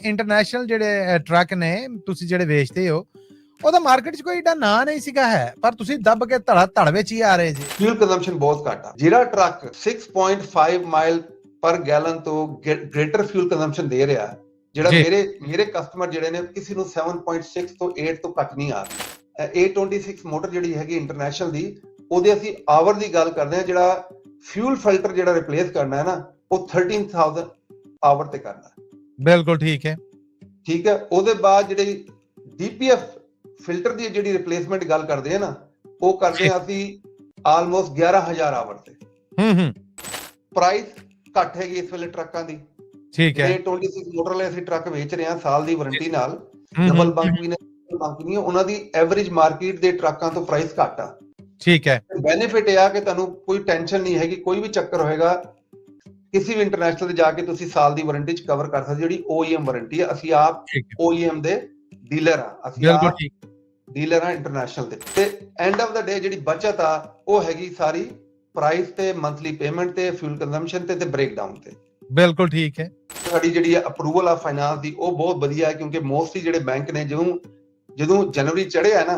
International ਜਿਹੜੇ truck ਨੇ ਤੁਸੀਂ ਜਿਹੜੇ ਵੇਚਦੇ ਹੋ ਉਹਦਾ ਮਾਰਕੀਟ 'ਚ ਕੋਈ ਏਡਾ ਨਾਂ ਨਹੀਂ ਸੀਗਾ ਹੈ, ਪਰ ਤੁਸੀਂ ਦੱਬ ਕੇ ਧੜ ਵਿੱਚ ਹੀ ਆ ਰਹੇ ਜੀ। ਫਿਊਲ ਕੰਜ਼ੰਪਸ਼ਨ ਬਹੁਤ ਘੱਟ ਆ। ਜਿਹੜਾ ਟਰੱਕ 6.5 ਮਾਈਲ ਪਰ ਗੈਲਨ ਤੋਂ ਗ੍ਰੇਟਰ ਫਿਊਲ ਕੰਜ਼ੰਪਸ਼ਨ ਦੇ ਰਿਹਾ, ਜਿਹੜਾ ਮੇਰੇ ਕਸਟਮਰ ਜਿਹੜੇ ਨੇ ਕਿਸੇ ਨੂੰ 7.6 ਤੋਂ 8 ਤੋਂ ਘੱਟ ਨਹੀਂ ਆ ਰਿਹਾ। A26 ਮੋਟਰ ਜਿਹੜੀ ਹੈਗੀ ਇੰਟਰਨੈਸ਼ਨਲ ਦੀ, ਉਹਦੇ ਅਸੀਂ ਆਵਰ ਦੀ ਗੱਲ ਕਰਦੇ ਹਾਂ। ਜਿਹੜਾ ਫਿਊਲ ਫਿਲਟਰ ਜਿਹੜਾ ਰਿਪਲੇਸ ਕਰਨਾ ਹੈ ਨਾ, ਉਹ 13,000 ਆਵਰ ਤੇ ਕਰਨਾ ਹੈ। ਬਿਲਕੁਲ ਠੀਕ ਹੈ, ਠੀਕ ਹੈ। ਉਹਦੇ ਬਾਅਦ ਜਿਹੜੀ DPF ਫਿਲਟਰ ਦੀ ਜਿਹੜੀ ਰਿਪਲੇਸਮੈਂਟ ਗੱਲ ਕਰਦੇ ਆ ਨਾ, ਉਹ ਕਰਦੇ ਆ ਅਸੀਂ ਆਲਮੋਸਟ 11,000 ਆਵਰ ਤੇ। ਪ੍ਰਾਈਸ ਘੱਟ ਹੈਗੀ ਇਸ ਵੇਲੇ ਟਰੱਕਾਂ ਦੀ। ਠੀਕ ਹੈ। A26 ਮੋਟਰ ਵਾਲੇ ਅਸੀਂ ਟਰੱਕ ਵੇਚ ਰਹੇ ਹਾਂ ਸਾਲ ਦੀ ਵਾਰੰਟੀ ਨਾਲ। ਡਬਲ ਬੰਕ ਵੀ ਨਹੀਂ, ਉਹਨਾਂ ਦੀ ਐਵਰੇਜ ਮਾਰਕੀਟ ਦੇ ਟਰੱਕਾਂ ਤੋਂ ਪ੍ਰਾਈਸ ਘੱਟ ਆ। ਠੀਕ ਹੈ। ਬੈਨੀਫਿਟ ਇਹ ਆ ਕਿ ਤੁਹਾਨੂੰ ਕੋਈ ਟੈਨਸ਼ਨ ਨਹੀਂ ਹੈਗੀ, ਕੋਈ ਵੀ ਚੱਕਰ ਹੋਏਗਾ ਕਿਸੇ ਵੀ ਇੰਟਰਨੈਸ਼ਨਲ ਤੇ ਜਾ ਕੇ ਤੁਸੀਂ ਸਾਲ ਦੀ ਵਾਰੰਟੀ ਚ ਕਵਰ ਕਰ ਸਕਦੇ। ਜਿਹੜੀ OEM ਵਾਰੰਟੀ ਹੈ, ਅਸੀਂ ਆਪ OEM ਦੇ ਡੀਲਰ ਆ, ਅਸੀਂ ਆਪ ਡੀਲਰ ਆ ਇੰਟਰਨੈਸ਼ਨਲ ਦੇ। ਤੇ ਐਂਡ ਆਫ ਦਾ ਡੇ ਜਿਹੜੀ ਬਚਤ ਆ ਉਹ ਹੈਗੀ ਸਾਰੀ ਪ੍ਰਾਈਸ ਤੇ, ਮੰਥਲੀ ਪੇਮੈਂਟ ਤੇ, ਫਿਊਲ ਕੰਜ਼ੰਪਸ਼ਨ ਤੇ ਬ੍ਰੇਕਡਾਊਨ ਤੇ। ਬਿਲਕੁਲ ਠੀਕ ਹੈ। ਸਾਡੀ ਜਿਹੜੀ ਅਪਰੂਵਲ ਆ ਫਾਈਨਾਂਸ ਦੀ ਉਹ ਬਹੁਤ ਵਧੀਆ ਹੈ, ਕਿਉਂਕਿ ਮੋਸਟਲੀ ਜਿਹੜੇ ਬੈਂਕ ਨੇ ਜਦੋਂ ਜਨਵਰੀ ਚੜ੍ਹਿਆ ਨਾ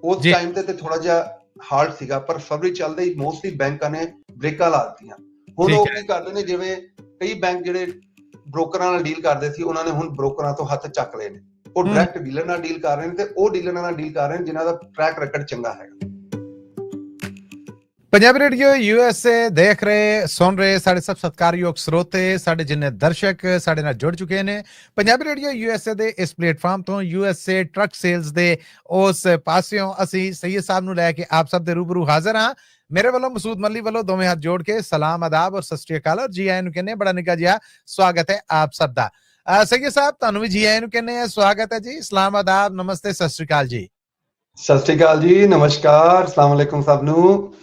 ਉਸ ਟਾਈਮ ਤੇ ਥੋੜਾ ਜਿਹਾ ਹਾਰਡ ਸੀਗਾ, ਪਰ ਫਰਵਰੀ ਚੱਲਦੇ ਹੀ ਮੋਸਟਲੀ ਬੈਂਕਾਂ ਨੇ ਬ੍ਰੇਕਾਂ ਲਾ ਦਿੱਤੀਆਂ। ਹੁਣ ਉਹ ਕੀ ਕਰਦੇ ਨੇ, ਜਿਵੇਂ ਕਈ ਬੈਂਕ ਜਿਹੜੇ ਬ੍ਰੋਕਰਾਂ ਨਾਲ ਡੀਲ ਕਰਦੇ ਸੀ, ਉਹਨਾਂ ਨੇ ਹੁਣ ਬ੍ਰੋਕਰਾਂ ਤੋਂ ਹੱਥ ਚੱਕ ਲਏ ਨੇ। ਉਹ ਡਾਇਰੈਕਟ ਡੀਲਰ ਨਾਲ ਡੀਲ ਕਰ ਰਹੇ ਨੇ, ਤੇ ਉਹ ਡੀਲਰਾਂ ਨਾਲ ਡੀਲ ਕਰ ਰਹੇ ਨੇ ਜਿਨ੍ਹਾਂ ਦਾ ਟਰੈਕ ਰਿਕਾਰਡ ਚੰਗਾ ਹੈਗਾ। ਪੰਜਾਬੀ ਰੇਡੀਓ USA ਦੇਖ ਰਹੇ, ਸੁਣ ਰਹੇ ਸਾਡੇ ਸਭ ਸਤਿਕਾਰਯੋਗ ਸਰੋਤੇ, ਸਾਡੇ ਜਿੰਨੇ ਦਰਸ਼ਕ ਸਾਡੇ ਨਾਲ ਜੁੜ ਚੁੱਕੇ ਨੇ ਪੰਜਾਬੀ ਰੇਡੀਓ USA ਦੇ ਇਸ ਪਲੇਟਫਾਰਮ ਤੋਂ, USA ਟਰੱਕ ਸੇਲਸ ਦੇ ਉਸ ਪਾਸਿਓਂ ਅਸੀਂ ਸੈਯਦ ਸਾਹਿਬ ਨੂੰ ਲੈ ਕੇ ਆਪ ਸਭ ਦੇ ਰੂਬਰੂ ਹਾਜ਼ਰ ਹਾਂ। ਮੇਰੇ ਵੱਲੋਂ, ਮਸੂਦ ਮੱਲੀ ਵੱਲੋਂ ਦੋਵੇਂ ਹੱਥ ਜੋੜ ਕੇ ਸਲਾਮ, ਆਦਾਬ ਔਰ ਸਤਿ ਸ਼੍ਰੀ ਅਕਾਲ ਔਰ ਜੀ ਆਇਆਂ ਨੂੰ ਕਹਿੰਦੇ। ਬੜਾ ਨਿੱਘਾ ਜਿਹਾ ਸਵਾਗਤ ਹੈ ਆਪ ਸਭ ਦਾ। ਸੈਯਦ ਸਾਹਿਬ, ਤੁਹਾਨੂੰ ਵੀ ਜੀ ਆਇਆਂ ਨੂੰ ਕਹਿੰਦੇ ਆ, ਸਵਾਗਤ ਹੈ ਜੀ। ਸਲਾਮ, ਆਦਾਬ, ਨਮਸਤੇ, ਸਤਿ ਸ਼੍ਰੀ ਅਕਾਲ ਜੀ। ਸਤਿ ਸ਼੍ਰੀ ਅਕਾਲ ਜੀ, ਨਮਸਕਾਰ, ਅਸਲਾਮ ਵਾਲੇਕੁਮ ਸਭ ਨੂੰ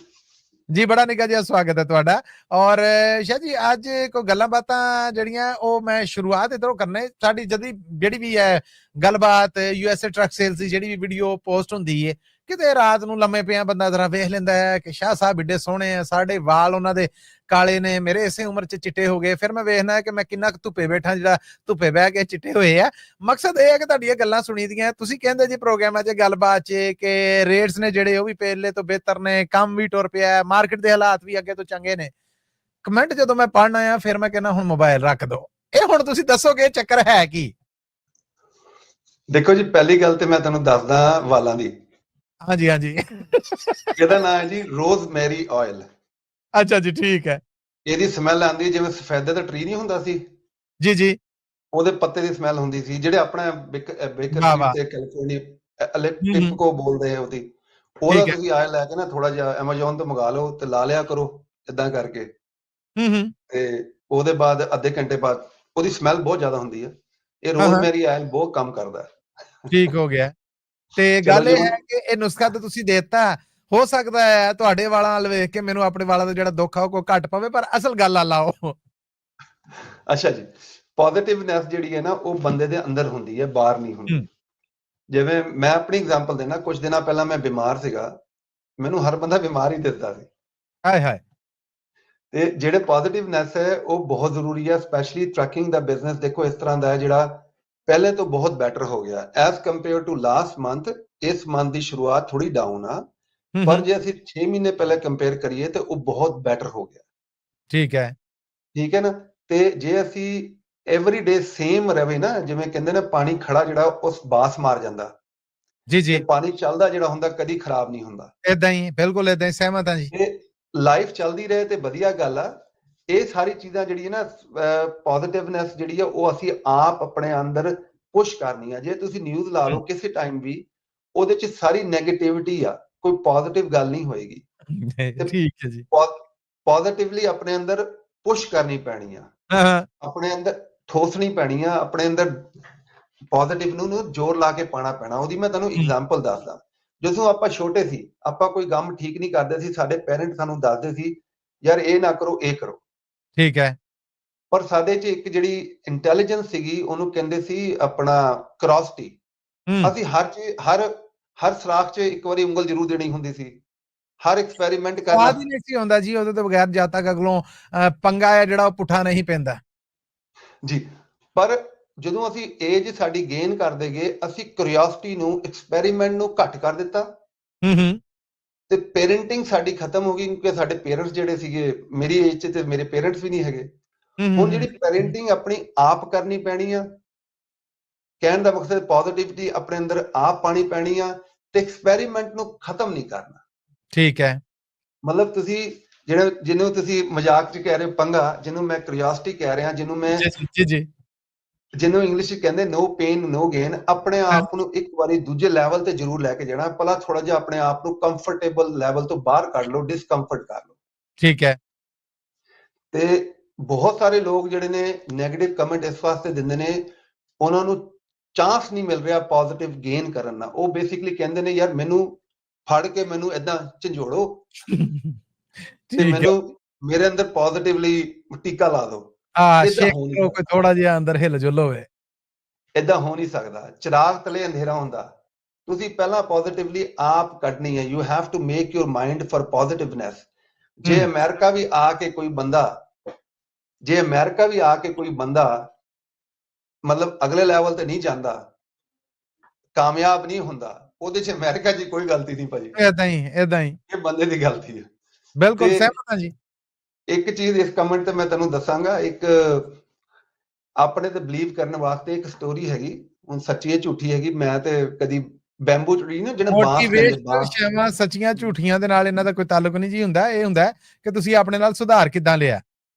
ਜੀ। ਬੜਾ ਨਿੱਘਾ ਜਿਹਾ ਸਵਾਗਤ ਹੈ ਤੁਹਾਡਾ। ਔਰ ਸ਼ਾਹ ਜੀ, ਅੱਜ ਕੋਈ ਗੱਲਾਂ ਬਾਤਾਂ ਜਿਹੜੀਆਂ ਉਹ ਮੈਂ ਸ਼ੁਰੂਆਤ ਇੱਧਰੋਂ ਕਰਨਾ। ਸਾਡੀ ਜਿਹੜੀ ਵੀ ਹੈ ਗੱਲਬਾਤ USA ਟਰੱਕ ਸੇਲਸ ਦੀ ਜਿਹੜੀ ਵੀ ਵੀਡੀਓ ਪੋਸਟ ਹੁੰਦੀ ਹੈ, ਕਿਤੇ ਰਾਤ ਨੂੰ ਲੰਮੇ ਪਿਆ ਬੰਦਾ ਜ਼ਰਾ ਵੇਖ ਲੈਂਦਾ ਹੈ ਕਿ ਸ਼ਾਹ ਸਾਹਿਬ ਏਡੇ ਸੋਹਣੇ ਆ, ਸਾਡੇ ਵਾਲ ਉਹਨਾਂ ਦੇ ਕਾਲੇ ਨੇ, ਮੇਰੇ ਇਸੇ ਉਮਰ 'ਚ ਚਿੱਟੇ ਹੋ ਗਏ। ਫਿਰ ਮੈਂ ਵੇਖਣਾ ਹੈ ਕਿ ਮੈਂ ਕਿੰਨਾ ਕੁ ਧੁੱਪੇ ਬੈਠਾ, ਜਿਹੜਾ ਧੁੱਪੇ ਬਹਿ ਕੇ ਚਿੱਟੇ ਹੋਏ ਆ। ਮਕਸਦ ਇਹ ਹੈ ਕਿ ਤੁਹਾਡੀਆਂ ਗੱਲਾਂ ਸੁਣੀ ਦੀਆਂ। ਤੁਸੀਂ ਕਹਿੰਦੇ ਜੀ ਪ੍ਰੋਗਰਾਮਾਂ 'ਚ ਗੱਲਬਾਤ 'ਚ ਕਿ ਰੇਟਸ ਨੇ ਜਿਹੜੇ ਉਹ ਵੀ ਪਹਿਲੇ ਤੋਂ ਬਿਹਤਰ ਨੇ, ਕੰਮ ਵੀ ਟੁਰ ਪਿਆ, ਮਾਰਕੀਟ ਦੇ ਹਾਲਾਤ ਵੀ ਅੱਗੇ ਤੋਂ ਚੰਗੇ ਨੇ। ਕਮੈਂਟ ਜਦੋਂ ਮੈਂ ਪੜ੍ਹਨਾ ਆ, ਫਿਰ ਮੈਂ ਕਹਿੰਦਾ ਹੁਣ ਮੋਬਾਈਲ ਰੱਖ ਦਿਓ। ਇਹ ਹੁਣ ਤੁਸੀਂ ਦੱਸੋਗੇ ਚੱਕਰ ਹੈ ਕੀ? ਦੇਖੋ ਜੀ, ਪਹਿਲੀ ਗੱਲ ਤੇ ਮੈਂ ਤੁਹਾਨੂੰ ਦੱਸਦਾ ਵਾਲਾਂ ਦੀ। ਹਾਂਜੀ ਹਾਂਜੀ। ਇਹਦਾ ਨਾਮ ਹੈ ਜੀ ਰੋਜ਼ਮੈਰੀ ਆਇਲ। ਅੱਛਾ ਜੀ, ਠੀਕ ਹੈ। ਇਹਦੀ ਸਮੈਲ ਆਉਂਦੀ ਜਿਵੇਂ ਸਫੈਦੇ ਦਾ ਟਰੀ ਨਹੀਂ ਹੁੰਦਾ ਸੀ ਜੀ ਜੀ, ਉਹਦੇ ਪੱਤੇ ਦੀ ਸਮੈਲ ਹੁੰਦੀ ਸੀ। ਜਿਹੜੇ ਆਪਣਾ ਬੇਕਰ ਤੇ ਕੈਲੀਫੋਰਨੀਆ ਟਿਪਕੋ ਬੋਲਦੇ ਆ ਉਹਦੀ, ਉਹਦਾ ਤੁਸੀਂ ਆਇਲ ਲੈ ਕੇ ਨਾ ਥੋੜਾ ਜਿਹਾ ਐਮਾਜ਼ੋਨ ਤੋਂ ਮੰਗਾ ਲਓ ਤੇ ਲਾ ਲਿਆ ਕਰੋ ਏਦਾਂ ਕਰਕੇ। ਤੇ ਉਹਦੇ ਬਾਅਦ ਅੱਧੇ ਘੰਟੇ ਬਾਅਦ ਉਹਦੀ ਸਮੈਲ ਬਹੁਤ ਜ਼ਿਆਦਾ ਹੁੰਦੀ ਹੈ। ਇਹ ਰੋਜ਼ਮੈਰੀ ਆਇਲ ਬਹੁਤ ਕੰਮ ਕਰਦਾ। ਠੀਕ ਹੋ ਗਿਆ। ਤੇ ਗੱਲ ਇਹ ਹੈ ਕਿ ਇਹ ਨੁਸਖਾ ਤਾਂ ਤੁਸੀਂ ਦੇਤਾ, ਹੋ ਸਕਦਾ ਹੈ ਤੁਹਾਡੇ ਵਾਲਾਂ ਵੱਲ ਵੇਖ ਕੇ ਮੈਨੂੰ ਆਪਣੇ ਵਾਲਾਂ ਦਾ ਜਿਹੜਾ ਦੁੱਖ ਆ ਉਹ ਕੋਈ ਘੱਟ ਪਵੇ, ਪਰ ਅਸਲ ਗੱਲ ਆ ਲਾਓ। ਅੱਛਾ ਜੀ, ਪੋਜ਼ਿਟਿਵਨੈਸ ਜਿਹੜੀ ਹੈ ਨਾ ਉਹ ਬੰਦੇ ਦੇ ਅੰਦਰ ਹੁੰਦੀ ਹੈ, ਬਾਹਰ ਨਹੀਂ ਹੁੰਦੀ। ਜਿਵੇਂ ਮੈਂ ਆਪਣੀ ਐਗਜ਼ਾਮਪਲ ਦੇਣਾ, ਕੁਝ ਦਿਨਾਂ ਪਹਿਲਾਂ ਮੈਂ ਬਿਮਾਰ ਸੀਗਾ, ਮੈਨੂੰ ਹਰ ਬੰਦਾ ਬਿਮਾਰ ਹੀ ਦਿਸਦਾ ਸੀ। ਹਾਏ ਹਾਏ। ਤੇ ਜਿਹੜੇ ਪੋਜ਼ਿਟਿਵਨੈਸ ਹੈ ਉਹ ਬਹੁਤ ਜ਼ਰੂਰੀ ਹੈ, ਸਪੈਸ਼ਲੀ ਟਰੱਕਿੰਗ ਦਾ ਬਿਜ਼ਨਸ ਦੇਖੋ ਇਸ ਤਰ੍ਹਾਂ ਦਾ ਹੈ ਜਿਹੜਾ ਪਹਿਲੇ ਤੋਂ ਬਹੁਤ ਬੈਟਰ ਹੋ ਗਿਆ as compare to last month. ਇਸ ਮੰਥ ਦੀ ਸ਼ੁਰੂਆਤ ਥੋੜੀ ਡਾਊਨ ਆ, ਪਰ ਜੇ ਅਸੀਂ 6 ਮਹੀਨੇ ਪਹਿਲੇ ਕੰਪੇਅਰ ਕਰੀਏ ਤੇ ਉਹ ਬਹੁਤ ਬੈਟਰ ਹੋ ਗਿਆ। ਠੀਕ ਹੈ, ਠੀਕ ਹੈ ਨਾ। ਤੇ ਜੇ ਅਸੀਂ ਐਵਰੀ ਡੇ ਸੇਮ ਰਵੇ ਨਾ, ਜਿਵੇਂ ਕਹਿੰਦੇ ਨੇ ਪਾਣੀ ਖੜਾ ਜਿਹੜਾ ਉਸ ਬਾਸ ਮਾਰ ਜਾਂਦਾ, ਜੀ ਜੀ, ਪਾਣੀ ਚੱਲਦਾ ਜਿਹੜਾ ਹੁੰਦਾ ਕਦੀ ਖਰਾਬ ਨਹੀਂ ਹੁੰਦਾ। ਏਦਾਂ ਹੀ, ਬਿਲਕੁਲ ਏਦਾਂ ਹੀ, ਸਹਿਮਤ ਹਾਂ ਜੀ। ਲਾਈਫ ਚੱਲਦੀ ਰਹੇ ਤੇ ਵਧੀਆ ਗੱਲ ਆ। ਇਹ ਸਾਰੀ ਚੀਜ਼ਾਂ ਜਿਹੜੀ ਹੈ ਨਾ, ਪੋਜ਼ਿਟਿਵਨੈਸ ਜਿਹੜੀ ਆ ਉਹ ਅਸੀਂ ਆਪ ਆਪਣੇ ਅੰਦਰ ਪੁਸ਼ ਕਰਨੀ ਆ। ਜੇ ਤੁਸੀਂ ਨਿਊਜ਼ ਲਾ ਲਓ ਕਿਸੇ ਟਾਈਮ ਵੀ, ਉਹਦੇ ਚ ਸਾਰੀ ਨੈਗੇਟਿਵਿਟੀ ਆ, ਕੋਈ ਪੋਜ਼ਿਟਿਵ ਗੱਲ ਨਹੀਂ ਹੋਏਗੀ। ਠੀਕ ਹੈ ਜੀ। ਪੋਜ਼ਿਟਿਵਲੀ ਆਪਣੇ ਅੰਦਰ ਪੁਸ਼ ਕਰਨੀ ਪੈਣੀ ਆ, ਆਪਣੇ ਅੰਦਰ ਠੋਸਣੀ ਪੈਣੀ ਆ, ਆਪਣੇ ਅੰਦਰ ਪੋਜ਼ਿਟਿਵ ਨੂੰ ਜ਼ੋਰ ਲਾ ਕੇ ਪਾਣਾ ਪੈਣਾ। ਉਹਦੀ ਮੈਂ ਤੁਹਾਨੂੰ ਐਗਜ਼ਾਮਪਲ ਦੱਸਦਾ। ਜਦੋਂ ਆਪਾਂ ਛੋਟੇ ਸੀ, ਆਪਾਂ ਕੋਈ ਕੰਮ ਠੀਕ ਨਹੀਂ ਕਰਦੇ ਸੀ, ਸਾਡੇ ਪੇਰੈਂਟ ਸਾਨੂੰ ਦੱਸਦੇ ਸੀ ਯਾਰ ਇਹ ਨਾ ਕਰੋ, ਇਹ ਕਰੋ। ਠੀਕ ਹੈ। ਪਰ ਸਾਡੇ ਚ ਇੱਕ ਜਿਹੜੀ ਇੰਟੈਲੀਜੈਂਸ ਸੀਗੀ, ਉਹਨੂੰ ਕਹਿੰਦੇ ਸੀ ਆਪਣਾ ਕਰੋਸਿਟੀ। ਅਸੀਂ ਹਰ ਸਰਾਖ 'ਚ ਇੱਕ ਵਾਰੀ ਉਂਗਲ ਜ਼ਰੂਰ ਦੇਣੀ ਹੁੰਦੀ ਸੀ, ਹਰ ਐਕਸਪੈਰੀਮੈਂਟ ਕਰਨਾ। ਸਵਾਦ ਹੀ ਨਹੀਂ ਸੀ ਹੁੰਦਾ ਜੀ ਉਹਦੇ ਤੋਂ ਬਗੈਰ, ਜਦ ਤੱਕ ਅਗਲੋਂ ਪੰਗਾ ਹੈ ਜਿਹੜਾ ਉਹ ਪੁੱਠਾ ਨਹੀਂ ਪੈਂਦਾ ਜੀ। ਪਰ ਜਦੋਂ ਅਸੀਂ ਏਜ ਸਾਡੀ ਗੇਨ ਕਰਦੇ ਗਏ, ਅਸੀਂ ਕਿਉਰਿਓਸਿਟੀ ਨੂੰ, ਐਕਸਪੈਰੀਮੈਂਟ ਨੂੰ ਘੱਟ ਕਰ ਦਿੱਤਾ ਤੇ ਪੇਰੈਂਟਿੰਗ ਸਾਡੀ ਖਤਮ ਹੋ ਗਈ, ਕਿਉਂਕਿ ਸਾਡੇ ਪੇਰੈਂਟਸ ਜਿਹੜੇ ਸੀਗੇ, ਮੇਰੀ ਏਜ 'ਚ ਤੇ ਮੇਰੇ ਪੇਰੈਂਟਸ ਵੀ ਨਹੀਂ ਹੈਗੇ। ਹੁਣ ਜਿਹੜੀ ਪੈਰੈਂਟਿੰਗ ਆਪਣੀ ਆਪ ਕਰਨੀ ਪੈਣੀ ਆ, ਕਹਿਣ ਦਾ ਮਕਸਦ ਪੋਜ਼ਿਟਿਵਿਟੀ ਆਪਣੇ ਅੰਦਰ ਆਪ ਪਾਣੀ ਪੈਣੀ ਆ ਤੇ ਐਕਸਪੈਰੀਮੈਂਟ ਨੂੰ ਖਤਮ ਨਹੀਂ ਕਰਨਾ। ਠੀਕ ਹੈ। ਮਤਲਬ ਤੁਸੀਂ ਜਿਹਨੂੰ ਤੁਸੀਂ ਮਜ਼ਾਕ 'ਚ ਕਹਿ ਰਹੇ ਹੋ ਪੰਗਾ, ਜਿਹਨੂੰ ਮੈਂ ਕਿਉਰਿਓਸਿਟੀ ਕਹਿ ਰਿਹਾ, ਜਿਹਨੂੰ ਇੰਗਲਿਸ਼ 'ਚ ਕਹਿੰਦੇ ਨੋ ਪੇਨ ਨੋ ਗੇਨ, ਆਪਣੇ ਆਪ ਨੂੰ ਇੱਕ ਵਾਰੀ ਦੂਜੇ ਲੈਵਲ ਤੇ ਜ਼ਰੂਰ ਲੈ ਕੇ ਜਾਣਾ। ਪਹਿਲਾਂ ਥੋੜਾ ਜਿਹਾ ਆਪਣੇ ਆਪ ਨੂੰ ਕੰਫਰਟੇਬਲ ਲੈਵਲ ਤੋਂ ਬਾਹਰ ਕੱਢ ਲਓ, ਡਿਸਕੰਫਰਟ ਕਰ ਲਓ। ਠੀਕ ਹੈ। ਤੇ ਬਹੁਤ ਸਾਰੇ ਲੋਕ ਜਿਹੜੇ ਨੇ ਨੈਗੇਟਿਵ ਕਮੈਂਟ ਇਸ ਵਾਸਤੇ ਦਿੰਦੇ ਨੇ, ਉਹਨਾਂ ਨੂੰ ਚਾਂਸ ਨਹੀਂ ਮਿਲ ਰਿਹਾ ਪੋਜ਼ਿਟਿਵ ਗੇਨ ਕਰਨ ਦਾ। ਉਹ ਬੇਸਿਕਲੀ ਕਹਿੰਦੇ ਨੇ ਯਾਰ ਮੈਨੂੰ ਫੜ ਕੇ ਮੈਨੂੰ ਏਦਾਂ ਝੰਜੋੜੋ ਤੇ ਮੈਨੂੰ ਮੇਰੇ ਅੰਦਰ ਪੋਜ਼ਿਟਿਵਲੀ ਟੀਕਾ ਲਾ ਦਿਓ। ਕੋਈ ਥੋੜਾ ਜਿਹਾ ਅੰਦਰ ਹਿਲ ਜੁਲ ਹੋਵੇ, ਏਦਾਂ ਹੋ ਨਹੀਂ ਸਕਦਾ। ਚਿਰਾਗ ਤਲੇ ਅੰਧੇਰਾ ਹੁੰਦਾ। ਤੁਸੀਂ ਪਹਿਲਾਂ ਪੋਜ਼ਿਟਿਵਲੀ ਆਪ ਕੱਢਣੀ ਹੈ। You have to make your mind for positiveness. ਜੇ ਅਮਰੀਕਾ ਵੀ ਆ ਕੇ ਕੋਈ ਬੰਦਾ ਮਤਲਬ ਅਗਲੇ ਲੈਵਲ ਤੇ ਨਹੀਂ ਜਾਂਦਾ, ਕਾਮਯਾਬ ਨਹੀਂ ਹੁੰਦਾ, ਉਹਦੇ 'ਚ ਅਮਰੀਕਾ ਦੀ ਕੋਈ ਗਲਤੀ ਨਹੀਂ ਭਾਜੀ। ਏਦਾਂ ਹੀ ਇਹ ਬੰਦੇ ਦੀ ਗਲਤੀ ਹੈ। ਬਿਲਕੁਲ ਸਹਿਮਤ ਹਾਂ ਜੀ। ਇੱਕ ਚੀਜ਼ ਇਸ ਕਮੈਂਟ ਤੇ ਮੈਂ ਤੁਹਾਨੂੰ ਦੱਸਾਂਗਾ, ਇੱਕ ਆਪਣੇ ਤੇ ਬਲੀਵ ਕਰਨ ਵਾਸਤੇ ਇੱਕ ਸਟੋਰੀ ਹੈਗੀ, ਹੁਣ ਸੱਚੀ ਹੈ ਝੂਠੀ ਹੈਗੀ। ਮੈਂ ਤੇ ਕਦੀ ਬੈਂਬੂ ਟਰੀ ਨਾ, ਜਿਹੜਾ ਬਾਂਸ ਕਹਿੰਦੇ, ਸੱਚੀਆਂ ਝੂਠੀਆਂ ਦੇ ਨਾਲ ਇਹਨਾਂ ਦਾ ਕੋਈ ਤਾਲੁਕ ਨਹੀਂ ਜੀ ਹੁੰਦਾ। ਇਹ ਹੁੰਦਾ ਕਿ ਤੁਸੀਂ ਆਪਣੇ ਨਾਲ ਸੁਧਾਰ ਕਿੱਦਾਂ ਲਿਆ